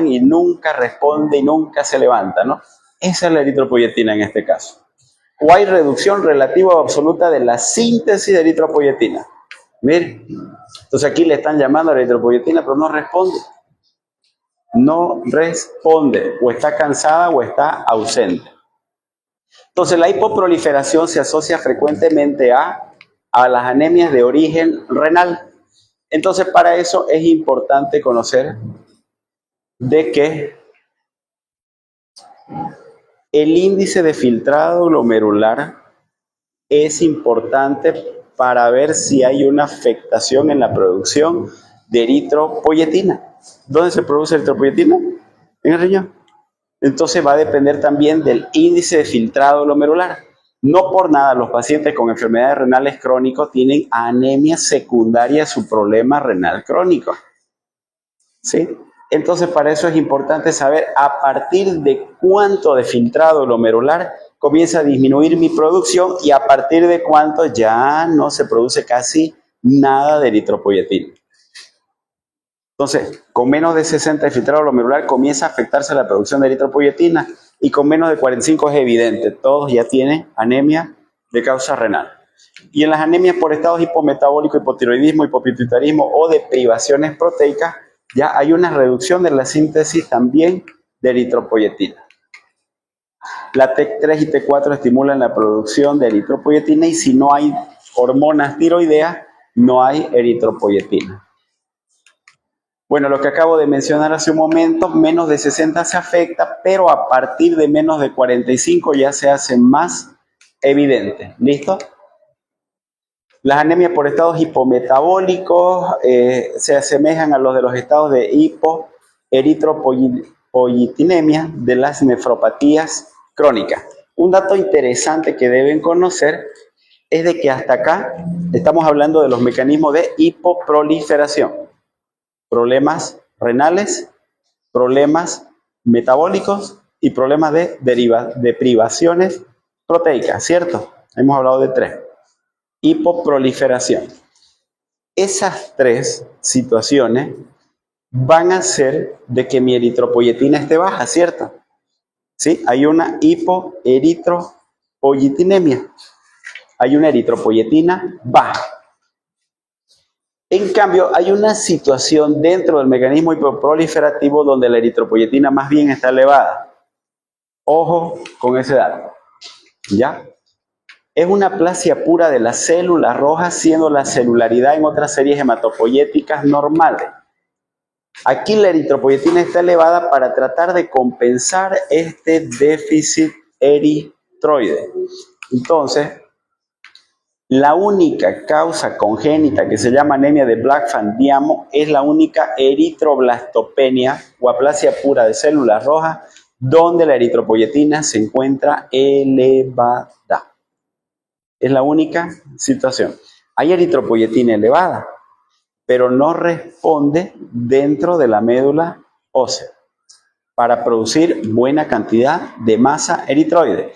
y nunca responde y nunca se levanta, ¿no? Esa es la eritropoyetina en este caso. O hay reducción relativa o absoluta de la síntesis de eritropoyetina. Miren, entonces aquí le están llamando a la eritropoyetina, pero no responde. No responde, o está cansada o está ausente. Entonces la hipoproliferación se asocia frecuentemente a las anemias de origen renal. Entonces para eso es importante conocer de que el índice de filtrado glomerular es importante para ver si hay una afectación en la producción de eritropoyetina. ¿Dónde se produce eritropoyetina? En el riñón. Entonces va a depender también del índice de filtrado glomerular. No por nada los pacientes con enfermedades renales crónicas tienen anemia secundaria a su problema renal crónico. ¿Sí? Entonces para eso es importante saber a partir de cuánto de filtrado glomerular comienza a disminuir mi producción y a partir de cuánto ya no se produce casi nada de eritropoyetina. Entonces, con menos de 60 de filtrado glomerular comienza a afectarse la producción de eritropoyetina y con menos de 45 es evidente, todos ya tienen anemia de causa renal. Y en las anemias por estados hipometabólico, hipotiroidismo, hipopituitarismo o de privaciones proteicas, ya hay una reducción de la síntesis también de eritropoyetina. La T3 y T4 estimulan la producción de eritropoyetina y si no hay hormonas tiroideas, no hay eritropoyetina. Bueno, lo que acabo de mencionar hace un momento, menos de 60 se afecta, pero a partir de menos de 45 ya se hace más evidente. ¿Listo? Las anemias por estados hipometabólicos se asemejan a los de los estados de hipoeritropoyetinemia de las nefropatías crónicas. Un dato interesante que deben conocer es de que hasta acá estamos hablando de los mecanismos de hipoproliferación. Problemas renales, problemas metabólicos y problemas de privaciones proteicas, ¿cierto? Hemos hablado de tres. Hipoproliferación. Esas tres situaciones van a hacer de que mi eritropoyetina esté baja, ¿cierto? ¿Sí? Hay una hipoeritropoyetinemia. Hay una eritropoyetina baja. En cambio, hay una situación dentro del mecanismo hipoproliferativo donde la eritropoyetina más bien está elevada. Ojo con ese dato. ¿Ya? Es una aplasia pura de las células rojas, siendo la celularidad en otras series hematopoyéticas normales. Aquí la eritropoyetina está elevada para tratar de compensar este déficit eritroide. Entonces, la única causa congénita que se llama anemia de Blackfan-Diamond es la única eritroblastopenia o aplasia pura de células rojas donde la eritropoyetina se encuentra elevada. Es la única situación. Hay eritropoyetina elevada, pero no responde dentro de la médula ósea para producir buena cantidad de masa eritroide.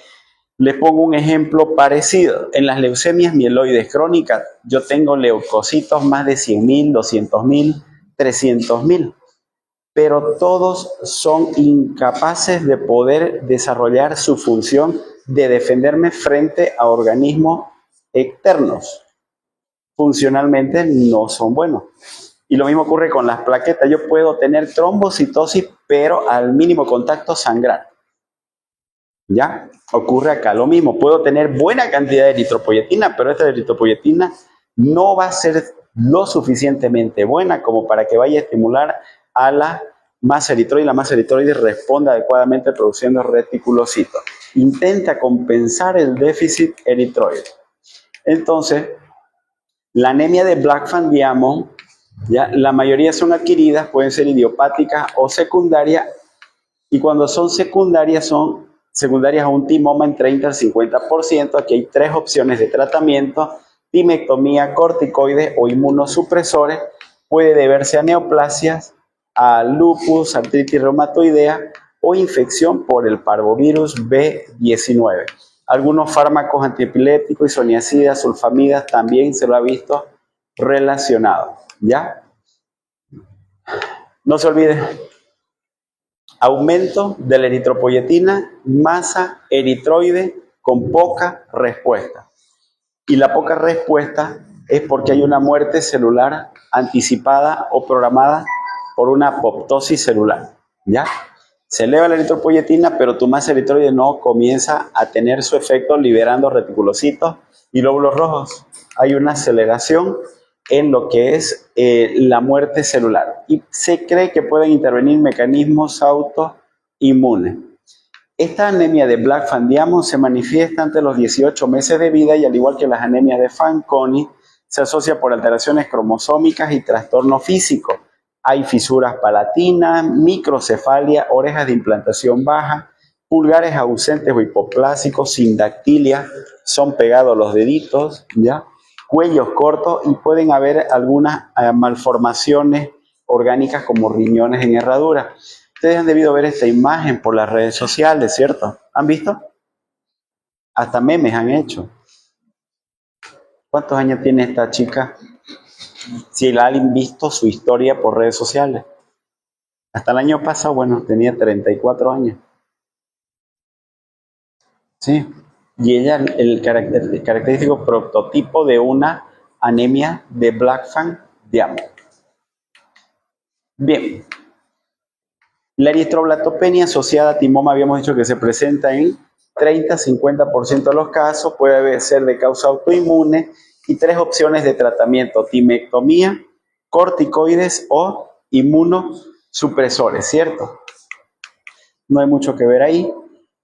Les pongo un ejemplo parecido. En las leucemias mieloides crónicas, yo tengo leucocitos más de 100.000, 200.000, 300.000, pero todos son incapaces de poder desarrollar su función de defenderme frente a organismos externos. Funcionalmente no son buenos. Y lo mismo ocurre con las plaquetas. Yo puedo tener trombocitosis, pero al mínimo contacto sangrar. ¿Ya? Ocurre acá lo mismo. Puedo tener buena cantidad de eritropoyetina, pero esta eritropoyetina no va a ser lo suficientemente buena como para que vaya a estimular a la masa eritroide. La masa eritroide responda adecuadamente produciendo reticulocitos. Intenta compensar el déficit eritroide. Entonces, la anemia de Blackfan Diamond, ya, la mayoría son adquiridas, pueden ser idiopáticas o secundarias, y cuando son secundarias a un timoma en 30 al 50%. Aquí hay 3 opciones de tratamiento: timectomía, corticoides o inmunosupresores. Puede deberse a neoplasias, a lupus, artritis reumatoidea o infección por el parvovirus B19. Algunos fármacos antiepilépticos, isoniazidas, sulfamidas, también se lo ha visto relacionado. ¿Ya? No se olvide. Aumento de la eritropoyetina, masa eritroide con poca respuesta. Y la poca respuesta es porque hay una muerte celular anticipada o programada por una apoptosis celular. ¿Ya? Se eleva la eritropoyetina, pero tu masa eritroide no comienza a tener su efecto liberando reticulocitos y glóbulos rojos. Hay una aceleración en lo que es la muerte celular. Y se cree que pueden intervenir mecanismos autoinmunes. Esta anemia de Blackfan Diamond se manifiesta ante los 18 meses de vida y, al igual que las anemias de Fanconi, se asocia por alteraciones cromosómicas y trastornos físicos. Hay fisuras palatinas, microcefalia, orejas de implantación baja, pulgares ausentes o hipoplásicos, sin dactilia, son pegados los deditos, ¿ya? Cuellos cortos, y pueden haber algunas malformaciones orgánicas como riñones en herradura. Ustedes han debido ver esta imagen por las redes sociales, ¿cierto? ¿Han visto? Hasta memes han hecho. ¿Cuántos años tiene esta chica? Si la han visto su historia por redes sociales. Hasta el año pasado, bueno, tenía 34 años. Sí. Y ella, el característico prototipo de una anemia de Blackfan Diamond. Bien. La eritroblatopenia asociada a timoma habíamos dicho que se presenta en 30-50% de los casos, puede ser de causa autoinmune, y 3 opciones de tratamiento: timectomía, corticoides o inmunosupresores, ¿cierto? No hay mucho que ver ahí.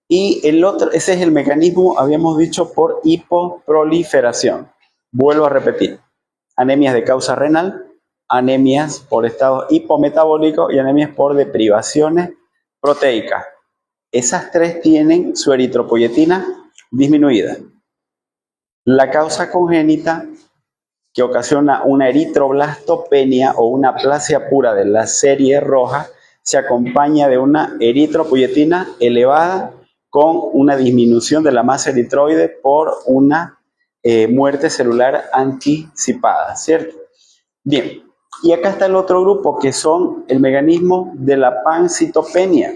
Y el otro, ese es el mecanismo, habíamos dicho, por hipoproliferación. Vuelvo a repetir: anemias de causa renal, anemias por estado hipometabólico y anemias por deprivaciones proteicas. Esas 3 tienen su eritropoyetina disminuida. La causa congénita, que ocasiona una eritroblastopenia o una aplasia pura de la serie roja, se acompaña de una eritropoyetina elevada con una disminución de la masa eritroide por una muerte celular anticipada, ¿cierto? Bien, y acá está el otro grupo, que son el mecanismo de la pancitopenia.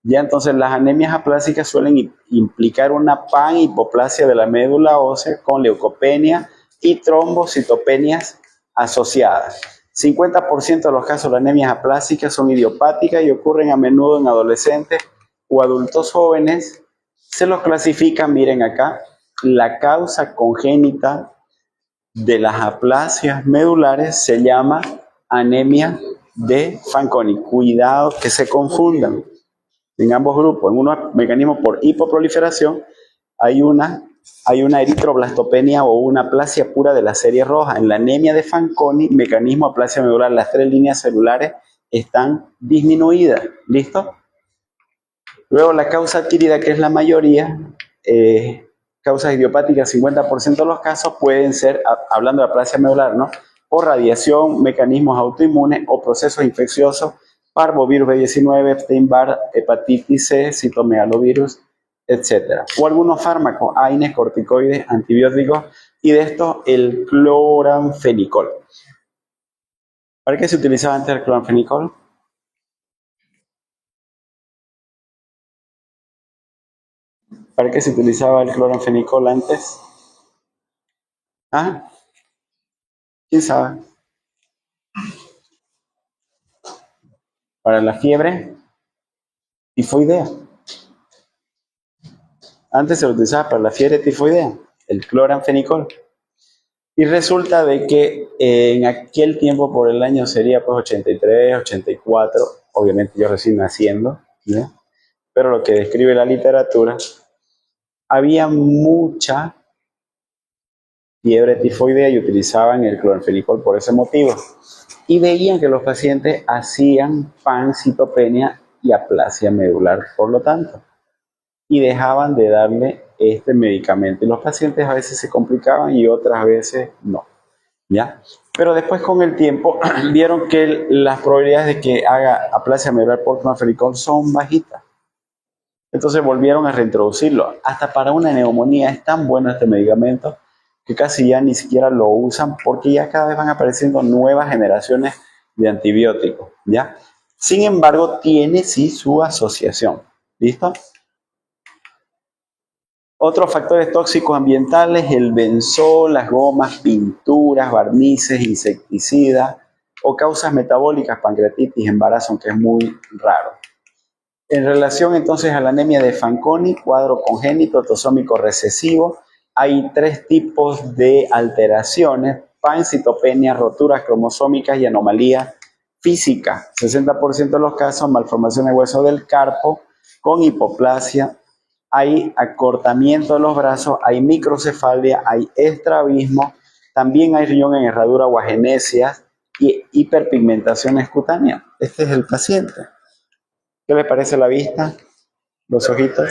Ya entonces las anemias aplásicas suelen implicar una panhipoplasia de la médula ósea con leucopenia y trombocitopenias asociadas. 50% de los casos de anemias aplásicas son idiopáticas y ocurren a menudo en adolescentes o adultos jóvenes. Se los clasifican, miren acá, la causa congénita de las aplasias medulares se llama anemia de Fanconi. Cuidado que se confundan en ambos grupos. En uno, mecanismo por hipoproliferación, hay una eritroblastopenia o una aplasia pura de la serie roja. En la anemia de Fanconi, mecanismo aplasia medular, las 3 líneas celulares están disminuidas. ¿Listo? Luego la causa adquirida, que es la mayoría, causas idiopáticas, 50% de los casos pueden ser, hablando de aplasia medular, ¿no?, por radiación, mecanismos autoinmunes o procesos infecciosos, parvovirus B19, Epstein-Barr, hepatitis C, citomegalovirus etcétera. O algunos fármacos, AINES, corticoides, antibióticos, y de estos el cloranfenicol. ¿Para qué se utilizaba antes el cloranfenicol? ¿Para qué se utilizaba el cloranfenicol antes? ¿Ah? ¿Quién sabe? Para la fiebre tifoidea. Antes se lo utilizaba para la fiebre tifoidea, el cloranfenicol. Y resulta de que en aquel tiempo, por el año sería pues 83, 84, obviamente yo recién naciendo, ¿ya? Pero lo que describe la literatura, había mucha fiebre tifoidea y utilizaban el cloranfenicol por ese motivo. Y veían que los pacientes hacían pancitopenia y aplasia medular, por lo tanto, y dejaban de darle este medicamento. Y los pacientes a veces se complicaban y otras veces no, ¿ya? Pero después con el tiempo vieron que las probabilidades de que haga aplasia medular por cloranfenicol son bajitas. Entonces volvieron a reintroducirlo. Hasta para una neumonía es tan bueno este medicamento que casi ya ni siquiera lo usan porque ya cada vez van apareciendo nuevas generaciones de antibióticos, ¿ya? Sin embargo, tiene sí su asociación. ¿Listo? Otros factores tóxicos ambientales, el benzol, las gomas, pinturas, barnices, insecticidas o causas metabólicas, pancreatitis, embarazo, aunque es muy raro. En relación entonces a la anemia de Fanconi, cuadro congénito autosómico recesivo, hay 3 tipos de alteraciones: pancitopenia, roturas cromosómicas y anomalía física. 60% de los casos, malformación de hueso del carpo con hipoplasia, hay acortamiento de los brazos, hay microcefalia, hay estrabismo, también hay riñón en herradura o agenesias y hiperpigmentaciones cutáneas. Este es el paciente. ¿Qué le parece la vista? Los ojitos.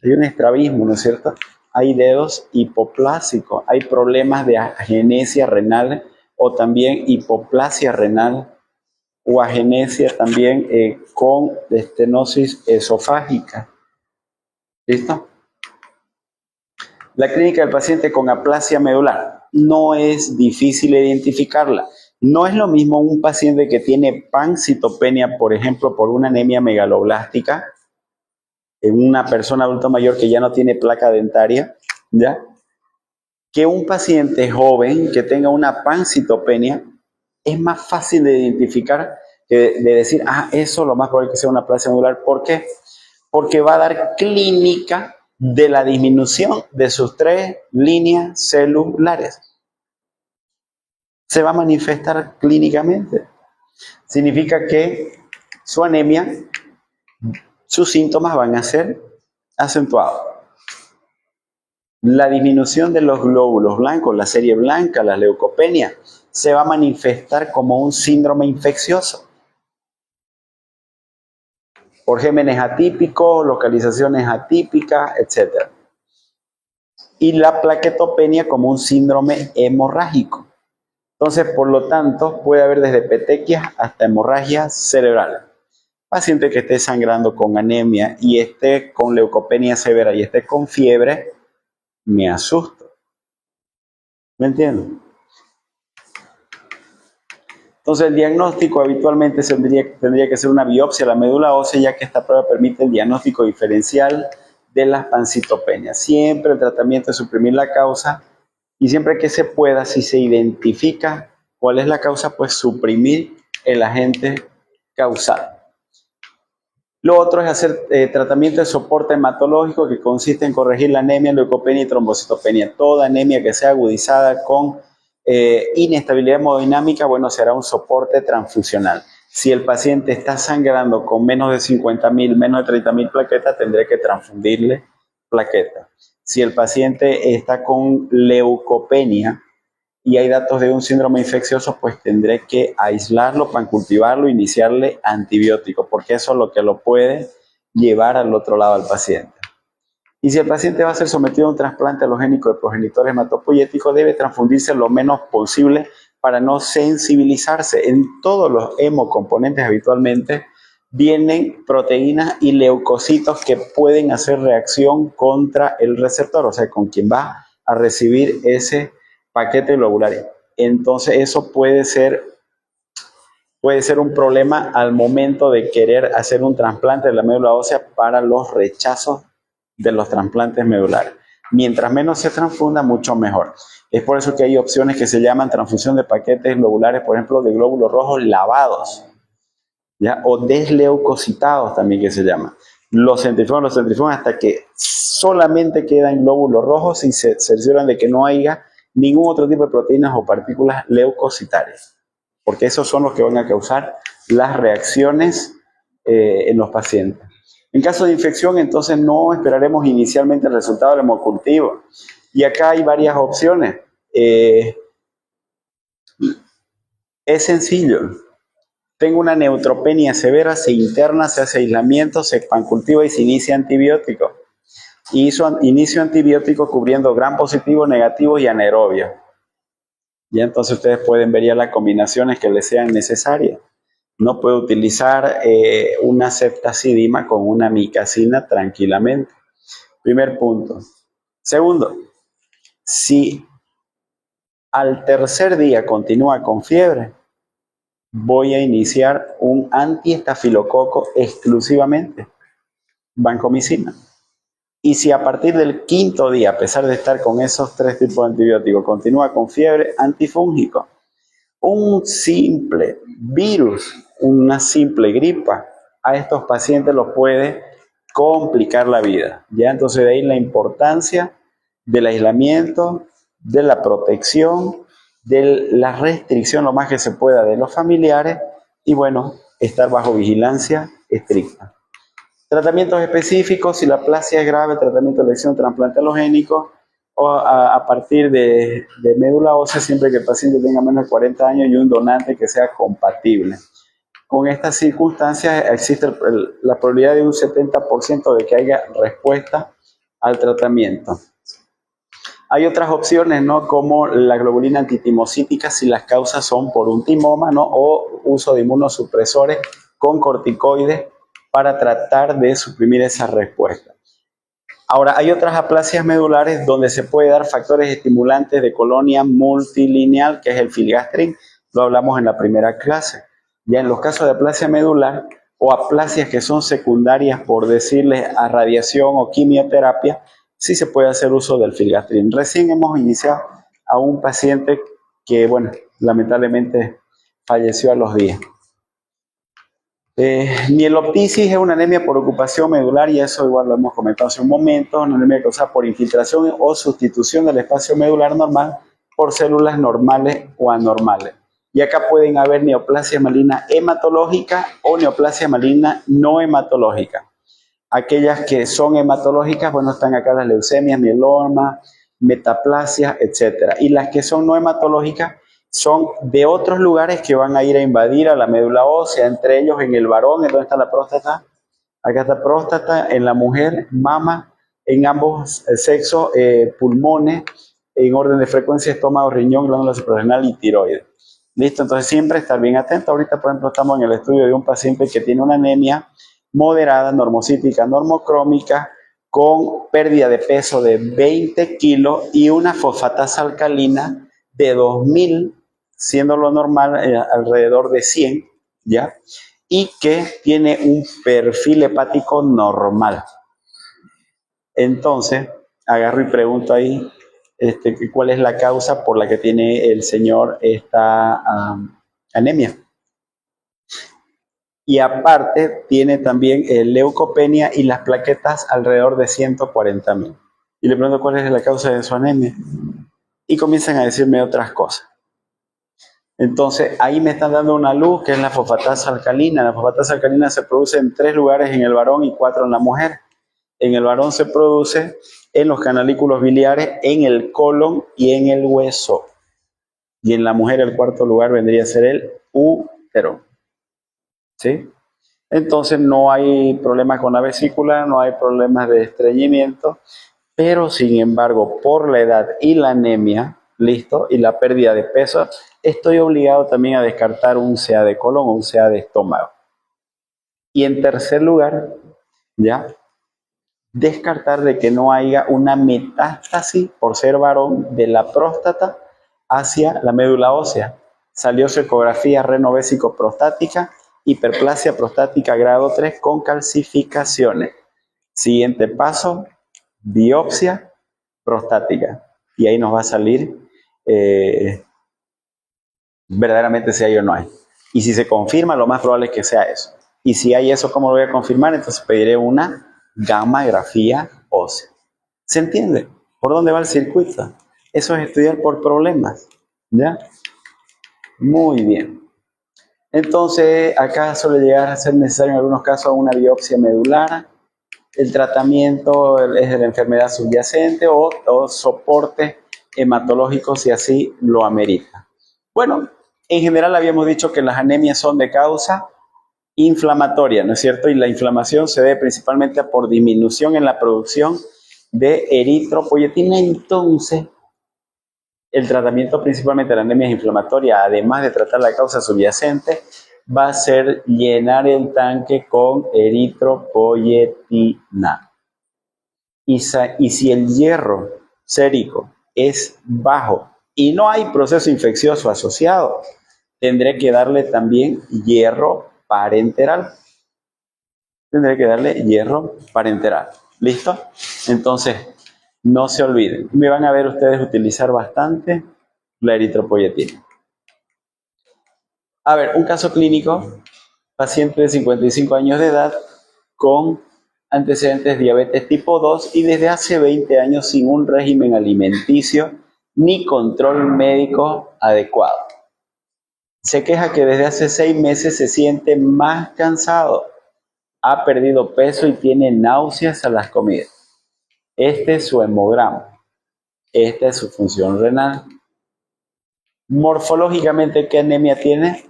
Hay un estrabismo, ¿no es cierto? Hay dedos hipoplásicos, hay problemas de agenesia renal o también hipoplasia renal o agenesia también con estenosis esofágica. ¿Listo? La clínica del paciente con aplasia medular no es difícil identificarla. No es lo mismo un paciente que tiene pancitopenia, por ejemplo, por una anemia megaloblástica, en una persona adulta mayor que ya no tiene placa dentaria, ¿ya? Que un paciente joven que tenga una pancitopenia. Es más fácil de identificar que de decir, eso lo más probable es que sea una aplasia medular. ¿Por qué? Porque va a dar clínica de la disminución de sus 3 líneas celulares. Se va a manifestar clínicamente. Significa que su anemia, sus síntomas van a ser acentuados. La disminución de los glóbulos blancos, la serie blanca, la leucopenia, se va a manifestar como un síndrome infeccioso por gémenes atípicos, localizaciones atípicas, etc. Y la plaquetopenia como un síndrome hemorrágico. Entonces, por lo tanto, puede haber desde petequias hasta hemorragia cerebral. Paciente que esté sangrando con anemia y esté con leucopenia severa y esté con fiebre, me asusto. ¿Me entienden? Entonces, el diagnóstico habitualmente tendría que ser una biopsia de la médula ósea, ya que esta prueba permite el diagnóstico diferencial de las pancitopenias. Siempre el tratamiento es suprimir la causa y siempre que se pueda, si se identifica cuál es la causa, pues suprimir el agente causal. Lo otro es hacer tratamiento de soporte hematológico, que consiste en corregir la anemia, leucopenia y trombocitopenia. Toda anemia que sea agudizada con inestabilidad hemodinámica, bueno, será un soporte transfusional. Si el paciente está sangrando con menos de 50.000, menos de 30.000 plaquetas, tendré que transfundirle plaquetas. Si el paciente está con leucopenia y hay datos de un síndrome infeccioso, pues tendré que aislarlo, pancultivarlo, iniciarle antibióticos, porque eso es lo que lo puede llevar al otro lado al paciente. Y si el paciente va a ser sometido a un trasplante alogénico de progenitor hematopoyético, debe transfundirse lo menos posible para no sensibilizarse. En todos los hemocomponentes habitualmente vienen proteínas y leucocitos que pueden hacer reacción contra el receptor, o sea, con quien va a recibir ese paquete globular. Entonces eso puede ser un problema al momento de querer hacer un trasplante de la médula ósea para los rechazos de los trasplantes medulares. Mientras menos se transfunda, mucho mejor. Es por eso que hay opciones que se llaman transfusión de paquetes globulares, por ejemplo, de glóbulos rojos lavados, ¿ya? O desleucocitados también que se llama. Los centrifugan hasta que solamente quedan glóbulos rojos y se cercioran de que no haya ningún otro tipo de proteínas o partículas leucocitarias, porque esos son los que van a causar las reacciones en los pacientes. En caso de infección, entonces no esperaremos inicialmente el resultado del hemocultivo. Y acá hay varias opciones. Es sencillo. Tengo una neutropenia severa, se interna, se hace aislamiento, se pancultiva y se inicia antibiótico. Inicio antibiótico cubriendo gram positivo, negativo y anaerobio. Y entonces ustedes pueden ver ya las combinaciones que les sean necesarias. No puede utilizar una ceftazidima con una micacina tranquilamente. Primer punto. Segundo, si al tercer día continúa con fiebre, voy a iniciar un antiestafilococo exclusivamente, vancomicina. Y si a partir del quinto día, a pesar de estar con esos 3 tipos de antibióticos, continúa con fiebre, antifúngico. Un simple virus, una simple gripa, a estos pacientes los puede complicar la vida. Ya entonces de ahí la importancia del aislamiento, de la protección, de la restricción lo más que se pueda de los familiares y bueno, estar bajo vigilancia estricta. Tratamientos específicos, si la aplasia es grave, tratamiento de elección trasplante halogénico o a partir de médula ósea siempre que el paciente tenga menos de 40 años y un donante que sea compatible. Con estas circunstancias existe la probabilidad de un 70% de que haya respuesta al tratamiento. Hay otras opciones, ¿no? Como la globulina antitimocítica si las causas son por un timoma, ¿no? O uso de inmunosupresores con corticoides para tratar de suprimir esa respuesta. Ahora, hay otras aplasias medulares donde se puede dar factores estimulantes de colonia multilineal, que es el filgastrin, lo hablamos en la primera clase. Ya en los casos de aplasia medular o aplasias que son secundarias, por decirles, a radiación o quimioterapia, sí se puede hacer uso del filgastrin. Recién hemos iniciado a un paciente que, bueno, lamentablemente falleció a los días. Mieloptisis es una anemia por ocupación medular y eso igual lo hemos comentado hace un momento, una anemia causada por infiltración o sustitución del espacio medular normal por células normales o anormales. Y acá pueden haber neoplasia maligna hematológica o neoplasia maligna no hematológica. Aquellas que son hematológicas, bueno, están acá las leucemias, mieloma, metaplasias, etc. Y las que son no hematológicas son de otros lugares que van a ir a invadir a la médula ósea, entre ellos en el varón, ¿en dónde está la próstata? Acá está próstata, en la mujer, mama, en ambos sexos, pulmones, en orden de frecuencia, estómago, riñón, glándula suprarrenal y tiroides. Listo, entonces siempre estar bien atento. Ahorita, por ejemplo, estamos en el estudio de un paciente que tiene una anemia moderada, normocítica, normocrómica, con pérdida de peso de 20 kilos y una fosfatasa alcalina de 2000, siendo lo normal alrededor de 100, ¿ya? Y que tiene un perfil hepático normal. Entonces, agarro y pregunto ahí cuál es la causa por la que tiene el señor esta anemia. Y aparte tiene también leucopenia y las plaquetas alrededor de 140.000. Y le pregunto cuál es la causa de su anemia. Y comienzan a decirme otras cosas. Entonces, ahí me están dando una luz que es la fosfatasa alcalina. La fosfatasa alcalina se produce en 3 lugares en el varón y 4 en la mujer. En el varón se produce en los canalículos biliares, en el colon y en el hueso. Y en la mujer el 4.º lugar vendría a ser el útero. ¿Sí? Entonces no hay problemas con la vesícula, no hay problemas de estreñimiento, pero sin embargo, por la edad y la anemia, listo, y la pérdida de peso, estoy obligado también a descartar un CA de colon o un CA de estómago. Y en tercer lugar, ya, descartar de que no haya una metástasis por ser varón de la próstata hacia la médula ósea. Salió su ecografía renovesico-prostática, hiperplasia prostática grado 3 con calcificaciones. Siguiente paso, biopsia prostática. Y ahí nos va a salir verdaderamente si hay o no hay. Y si se confirma, lo más probable es que sea eso. Y si hay eso, ¿cómo lo voy a confirmar? Entonces pediré una gammagrafía ósea. ¿Se entiende? ¿Por dónde va el circuito? Eso es estudiar por problemas. ¿Ya? Muy bien. Entonces, acá suele llegar a ser necesario en algunos casos una biopsia medular. El tratamiento es de la enfermedad subyacente o soporte hematológico si así lo amerita. Bueno, en general habíamos dicho que las anemias son de causa inflamatoria, ¿no es cierto? Y la inflamación se debe principalmente por disminución en la producción de eritropoyetina. Entonces, el tratamiento principalmente de la anemia inflamatoria, además de tratar la causa subyacente, va a ser llenar el tanque con eritropoyetina. Y si el hierro sérico es bajo y no hay proceso infeccioso asociado, tendré que darle también hierro parenteral. Tendré que darle hierro parenteral. ¿Listo? Entonces, no se olviden. Me van a ver ustedes utilizar bastante la eritropoyetina. A ver, un caso clínico, paciente de 55 años de edad con antecedentes de diabetes tipo 2 y desde hace 20 años sin un régimen alimenticio ni control médico adecuado. Se queja que desde hace 6 meses se siente más cansado, ha perdido peso y tiene náuseas a las comidas. Este es su hemograma, esta es su función renal. Morfológicamente, ¿qué anemia tiene?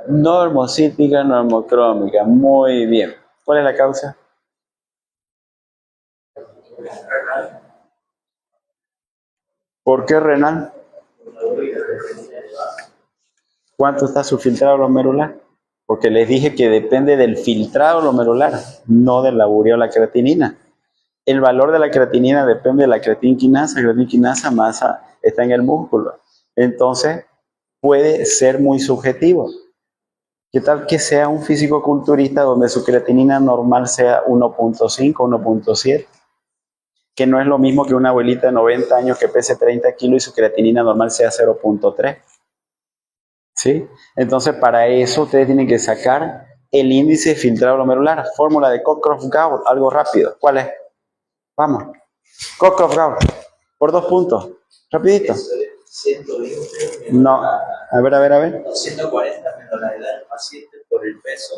Normocítica, normocrómica. Muy bien. ¿Cuál es la causa? ¿Por qué renal? ¿Cuánto está su filtrado glomerular? Porque les dije que depende del filtrado glomerular, no de la ureola creatinina. El valor de la creatinina depende de la creatinquinasa. La creatinquinasa masa está en el músculo. Entonces, puede ser muy subjetivo. ¿Qué tal que sea un físico-culturista donde su creatinina normal sea 1.5, 1.7? Que no es lo mismo que una abuelita de 90 años que pese 30 kilos y su creatinina normal sea 0.3. ¿Sí? Entonces, para eso ustedes tienen que sacar el índice de filtrado glomerular, fórmula de Cockcroft-Gaul, algo rápido. ¿Cuál es? Vamos. Cockcroft-Gaul, por 2 puntos. Rapidito.
120.
No. A ver, a ver, a ver.
140 menos la edad del paciente por el peso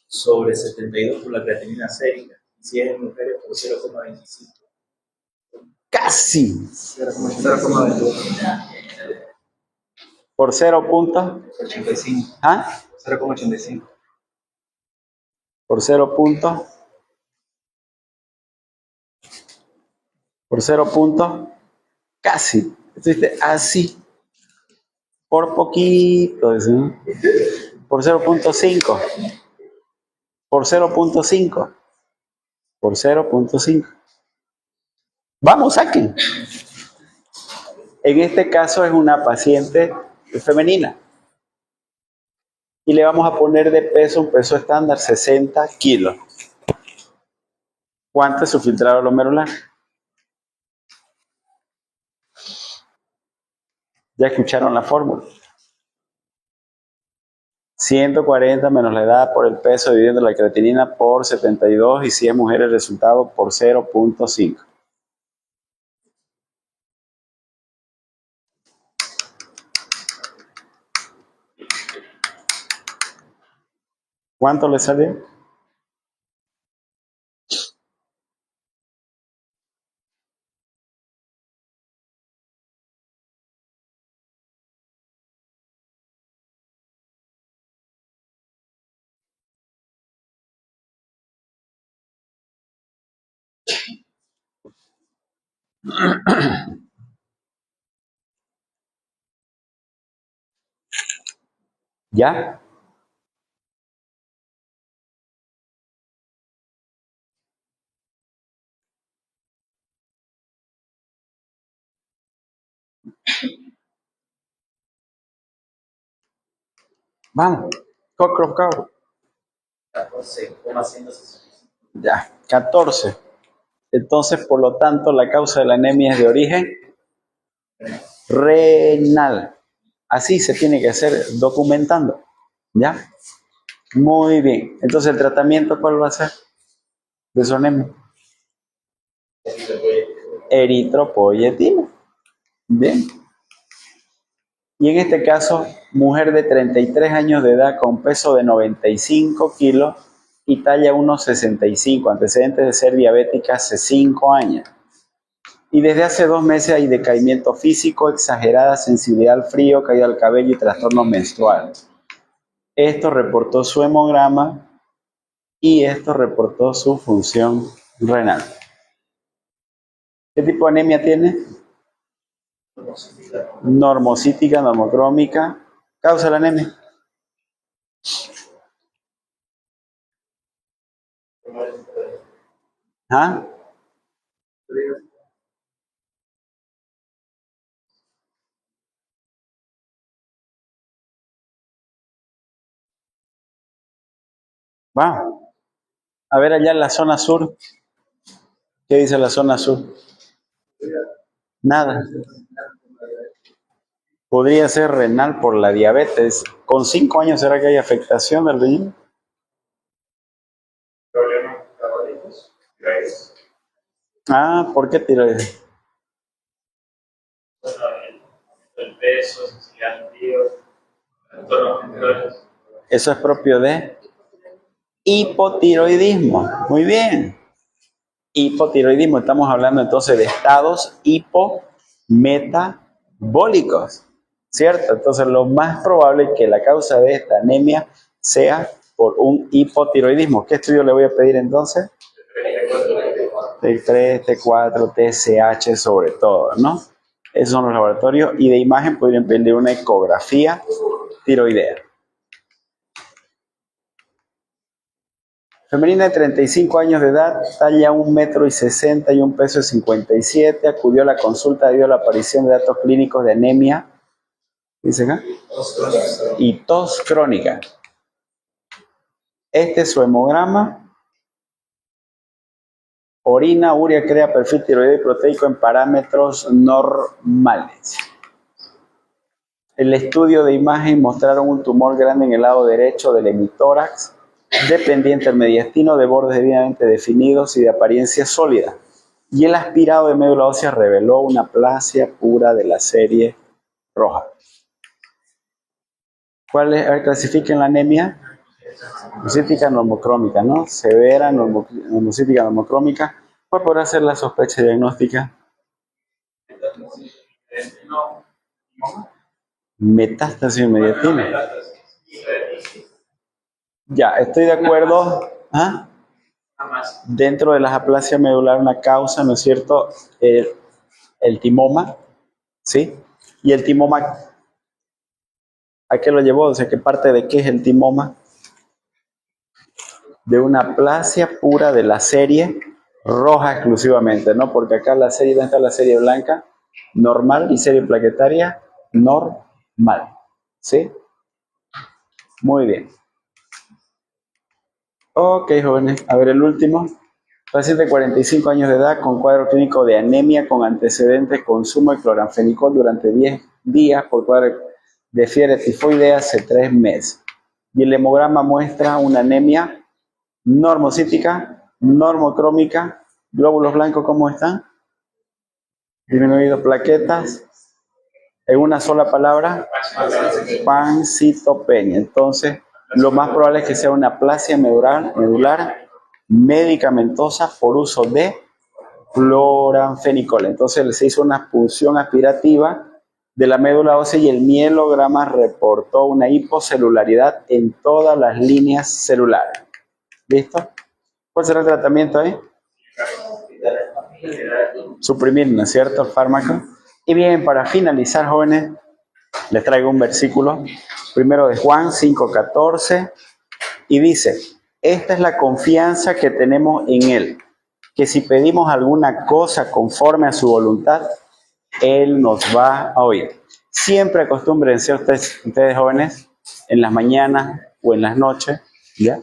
sobre 72 por la creatinina sérica. Si es en mujeres por 0,25.
Casi.
0,25.
Por 0 puntos.
85.
¿Ah?
0,85.
Por 0 puntos. Por 0 puntos. Casi. Estuviste así. Por poquito. ¿Sí? Por 0.5. Por 0.5. Por 0.5. Vamos, saquen. En este caso es una paciente femenina. Y le vamos a poner de peso, un peso estándar, 60 kilos. ¿Cuánto es su filtrado glomerular? Ya escucharon la fórmula. 140 menos la edad por el peso dividiendo la creatinina por 72 y si es mujer el resultado por 0.5. ¿Cuánto le salió? ¿Ya? Vamos. Coco.
14,165.
Ya, 14. Entonces, por lo tanto, la causa de la anemia es de origen renal. Así se tiene que hacer documentando. ¿Ya? Muy bien. Entonces, ¿el tratamiento cuál va a ser de su anemia? Eritropoyetina. Bien. Y en este caso, mujer de 33 años de edad con peso de 95 kilos y talla 1,65, antecedentes de ser diabética hace 5 años. Y desde hace 2 meses hay decaimiento físico, exagerada sensibilidad al frío, caída del cabello y trastornos menstruales. Esto reportó su hemograma y esto reportó su función renal. ¿Qué tipo de anemia tiene? Normocítica, normocrómica. ¿Causa de la anemia? ¿Ah? Va. A ver allá en la zona sur. ¿Qué dice la zona sur? Nada. Podría ser renal por la diabetes. ¿Con 5 años será que hay afectación del riñón? Ah, ¿por qué tiroides?
Bueno, el peso, sensibilidad al frío, trastornos menstruales.
Eso es propio de hipotiroidismo. Muy bien. Hipotiroidismo. Estamos hablando entonces de estados hipometabólicos. ¿Cierto? Entonces lo más probable es que la causa de esta anemia sea por un hipotiroidismo. ¿Qué estudio le voy a pedir entonces? T3, T4, TSH sobre todo, ¿no? Esos son los laboratorios y de imagen podrían pedir una ecografía tiroidea. Femenina de 35 años de edad, talla 1,60 m y un peso de 57, acudió a la consulta debido a la aparición de datos clínicos de anemia, ¿dice acá? Y tos crónica. Este es su hemograma. Orina, urea, crea perfil tiroideo proteico en parámetros normales. El estudio de imagen mostraron un tumor grande en el lado derecho del hemitórax, dependiente del mediastino, de bordes debidamente definidos y de apariencia sólida. Y el aspirado de médula ósea reveló una aplasia pura de la serie roja. ¿Cuál es? A ver, clasifiquen la anemia. Normocítica normocrómica, ¿no? Severa normocítica normocrómica. ¿Cuál podrá ser la sospecha diagnóstica? Metástasis en mediastino. Ya, estoy de acuerdo. ¿Ah? Dentro de las aplasias medular una causa, ¿no es cierto? El timoma, ¿sí? Y el timoma, ¿a qué lo llevó? O sea, ¿qué parte de qué es el timoma? De una aplasia pura de la serie roja exclusivamente, ¿no? Porque acá la serie, ¿dónde está la serie blanca? Normal y serie plaquetaria normal, ¿sí? Muy bien. Ok, jóvenes. A ver, el último. Paciente de 45 años de edad con cuadro clínico de anemia con antecedentes consumo de cloranfenicol durante 10 días por cuadro de fiebre tifoidea hace 3 meses. Y el hemograma muestra una anemia normocítica, normocrómica, glóbulos blancos, ¿cómo están? Disminuido, plaquetas. En una sola palabra, pancitopenia. Entonces, lo más probable es que sea una aplasia medular medicamentosa por uso de cloranfenicol. Entonces se hizo una punción aspirativa de la médula ósea y el mielograma reportó una hipocelularidad en todas las líneas celulares. ¿Listo? ¿Cuál será el tratamiento ahí? Suprimir, ¿no es cierto?, el fármaco. Y bien, para finalizar, jóvenes, les traigo un versículo, primero de Juan 5:14, y dice: esta es la confianza que tenemos en Él, que si pedimos alguna cosa conforme a su voluntad, Él nos va a oír. Siempre acostúmbrense ustedes jóvenes, en las mañanas o en las noches, ¿ya?,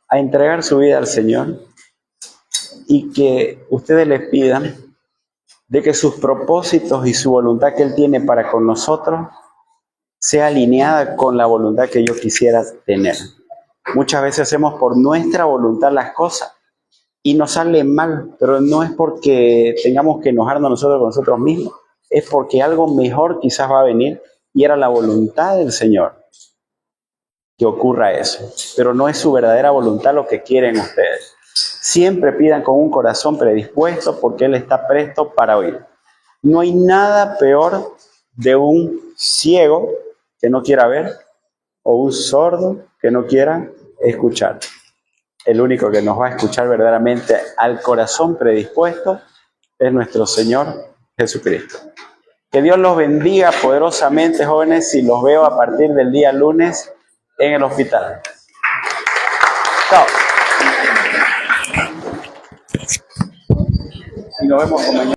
a entregar su vida al Señor y que ustedes le pidan de que sus propósitos y su voluntad que Él tiene para con nosotros sea alineada con la voluntad que yo quisiera tener. Muchas veces hacemos por nuestra voluntad las cosas y nos sale mal, pero no es porque tengamos que enojarnos nosotros con nosotros mismos, es porque algo mejor quizás va a venir y era la voluntad del Señor que ocurra eso, pero no es su verdadera voluntad lo que quieren ustedes. Siempre pidan con un corazón predispuesto porque Él está presto para oír. No hay nada peor de un ciego que no quiera ver o un sordo que no quiera escuchar. El único que nos va a escuchar verdaderamente al corazón predispuesto es nuestro Señor Jesucristo. Que Dios los bendiga poderosamente, jóvenes, y los veo a partir del día lunes en el hospital. Chao. Y nos vemos mañana.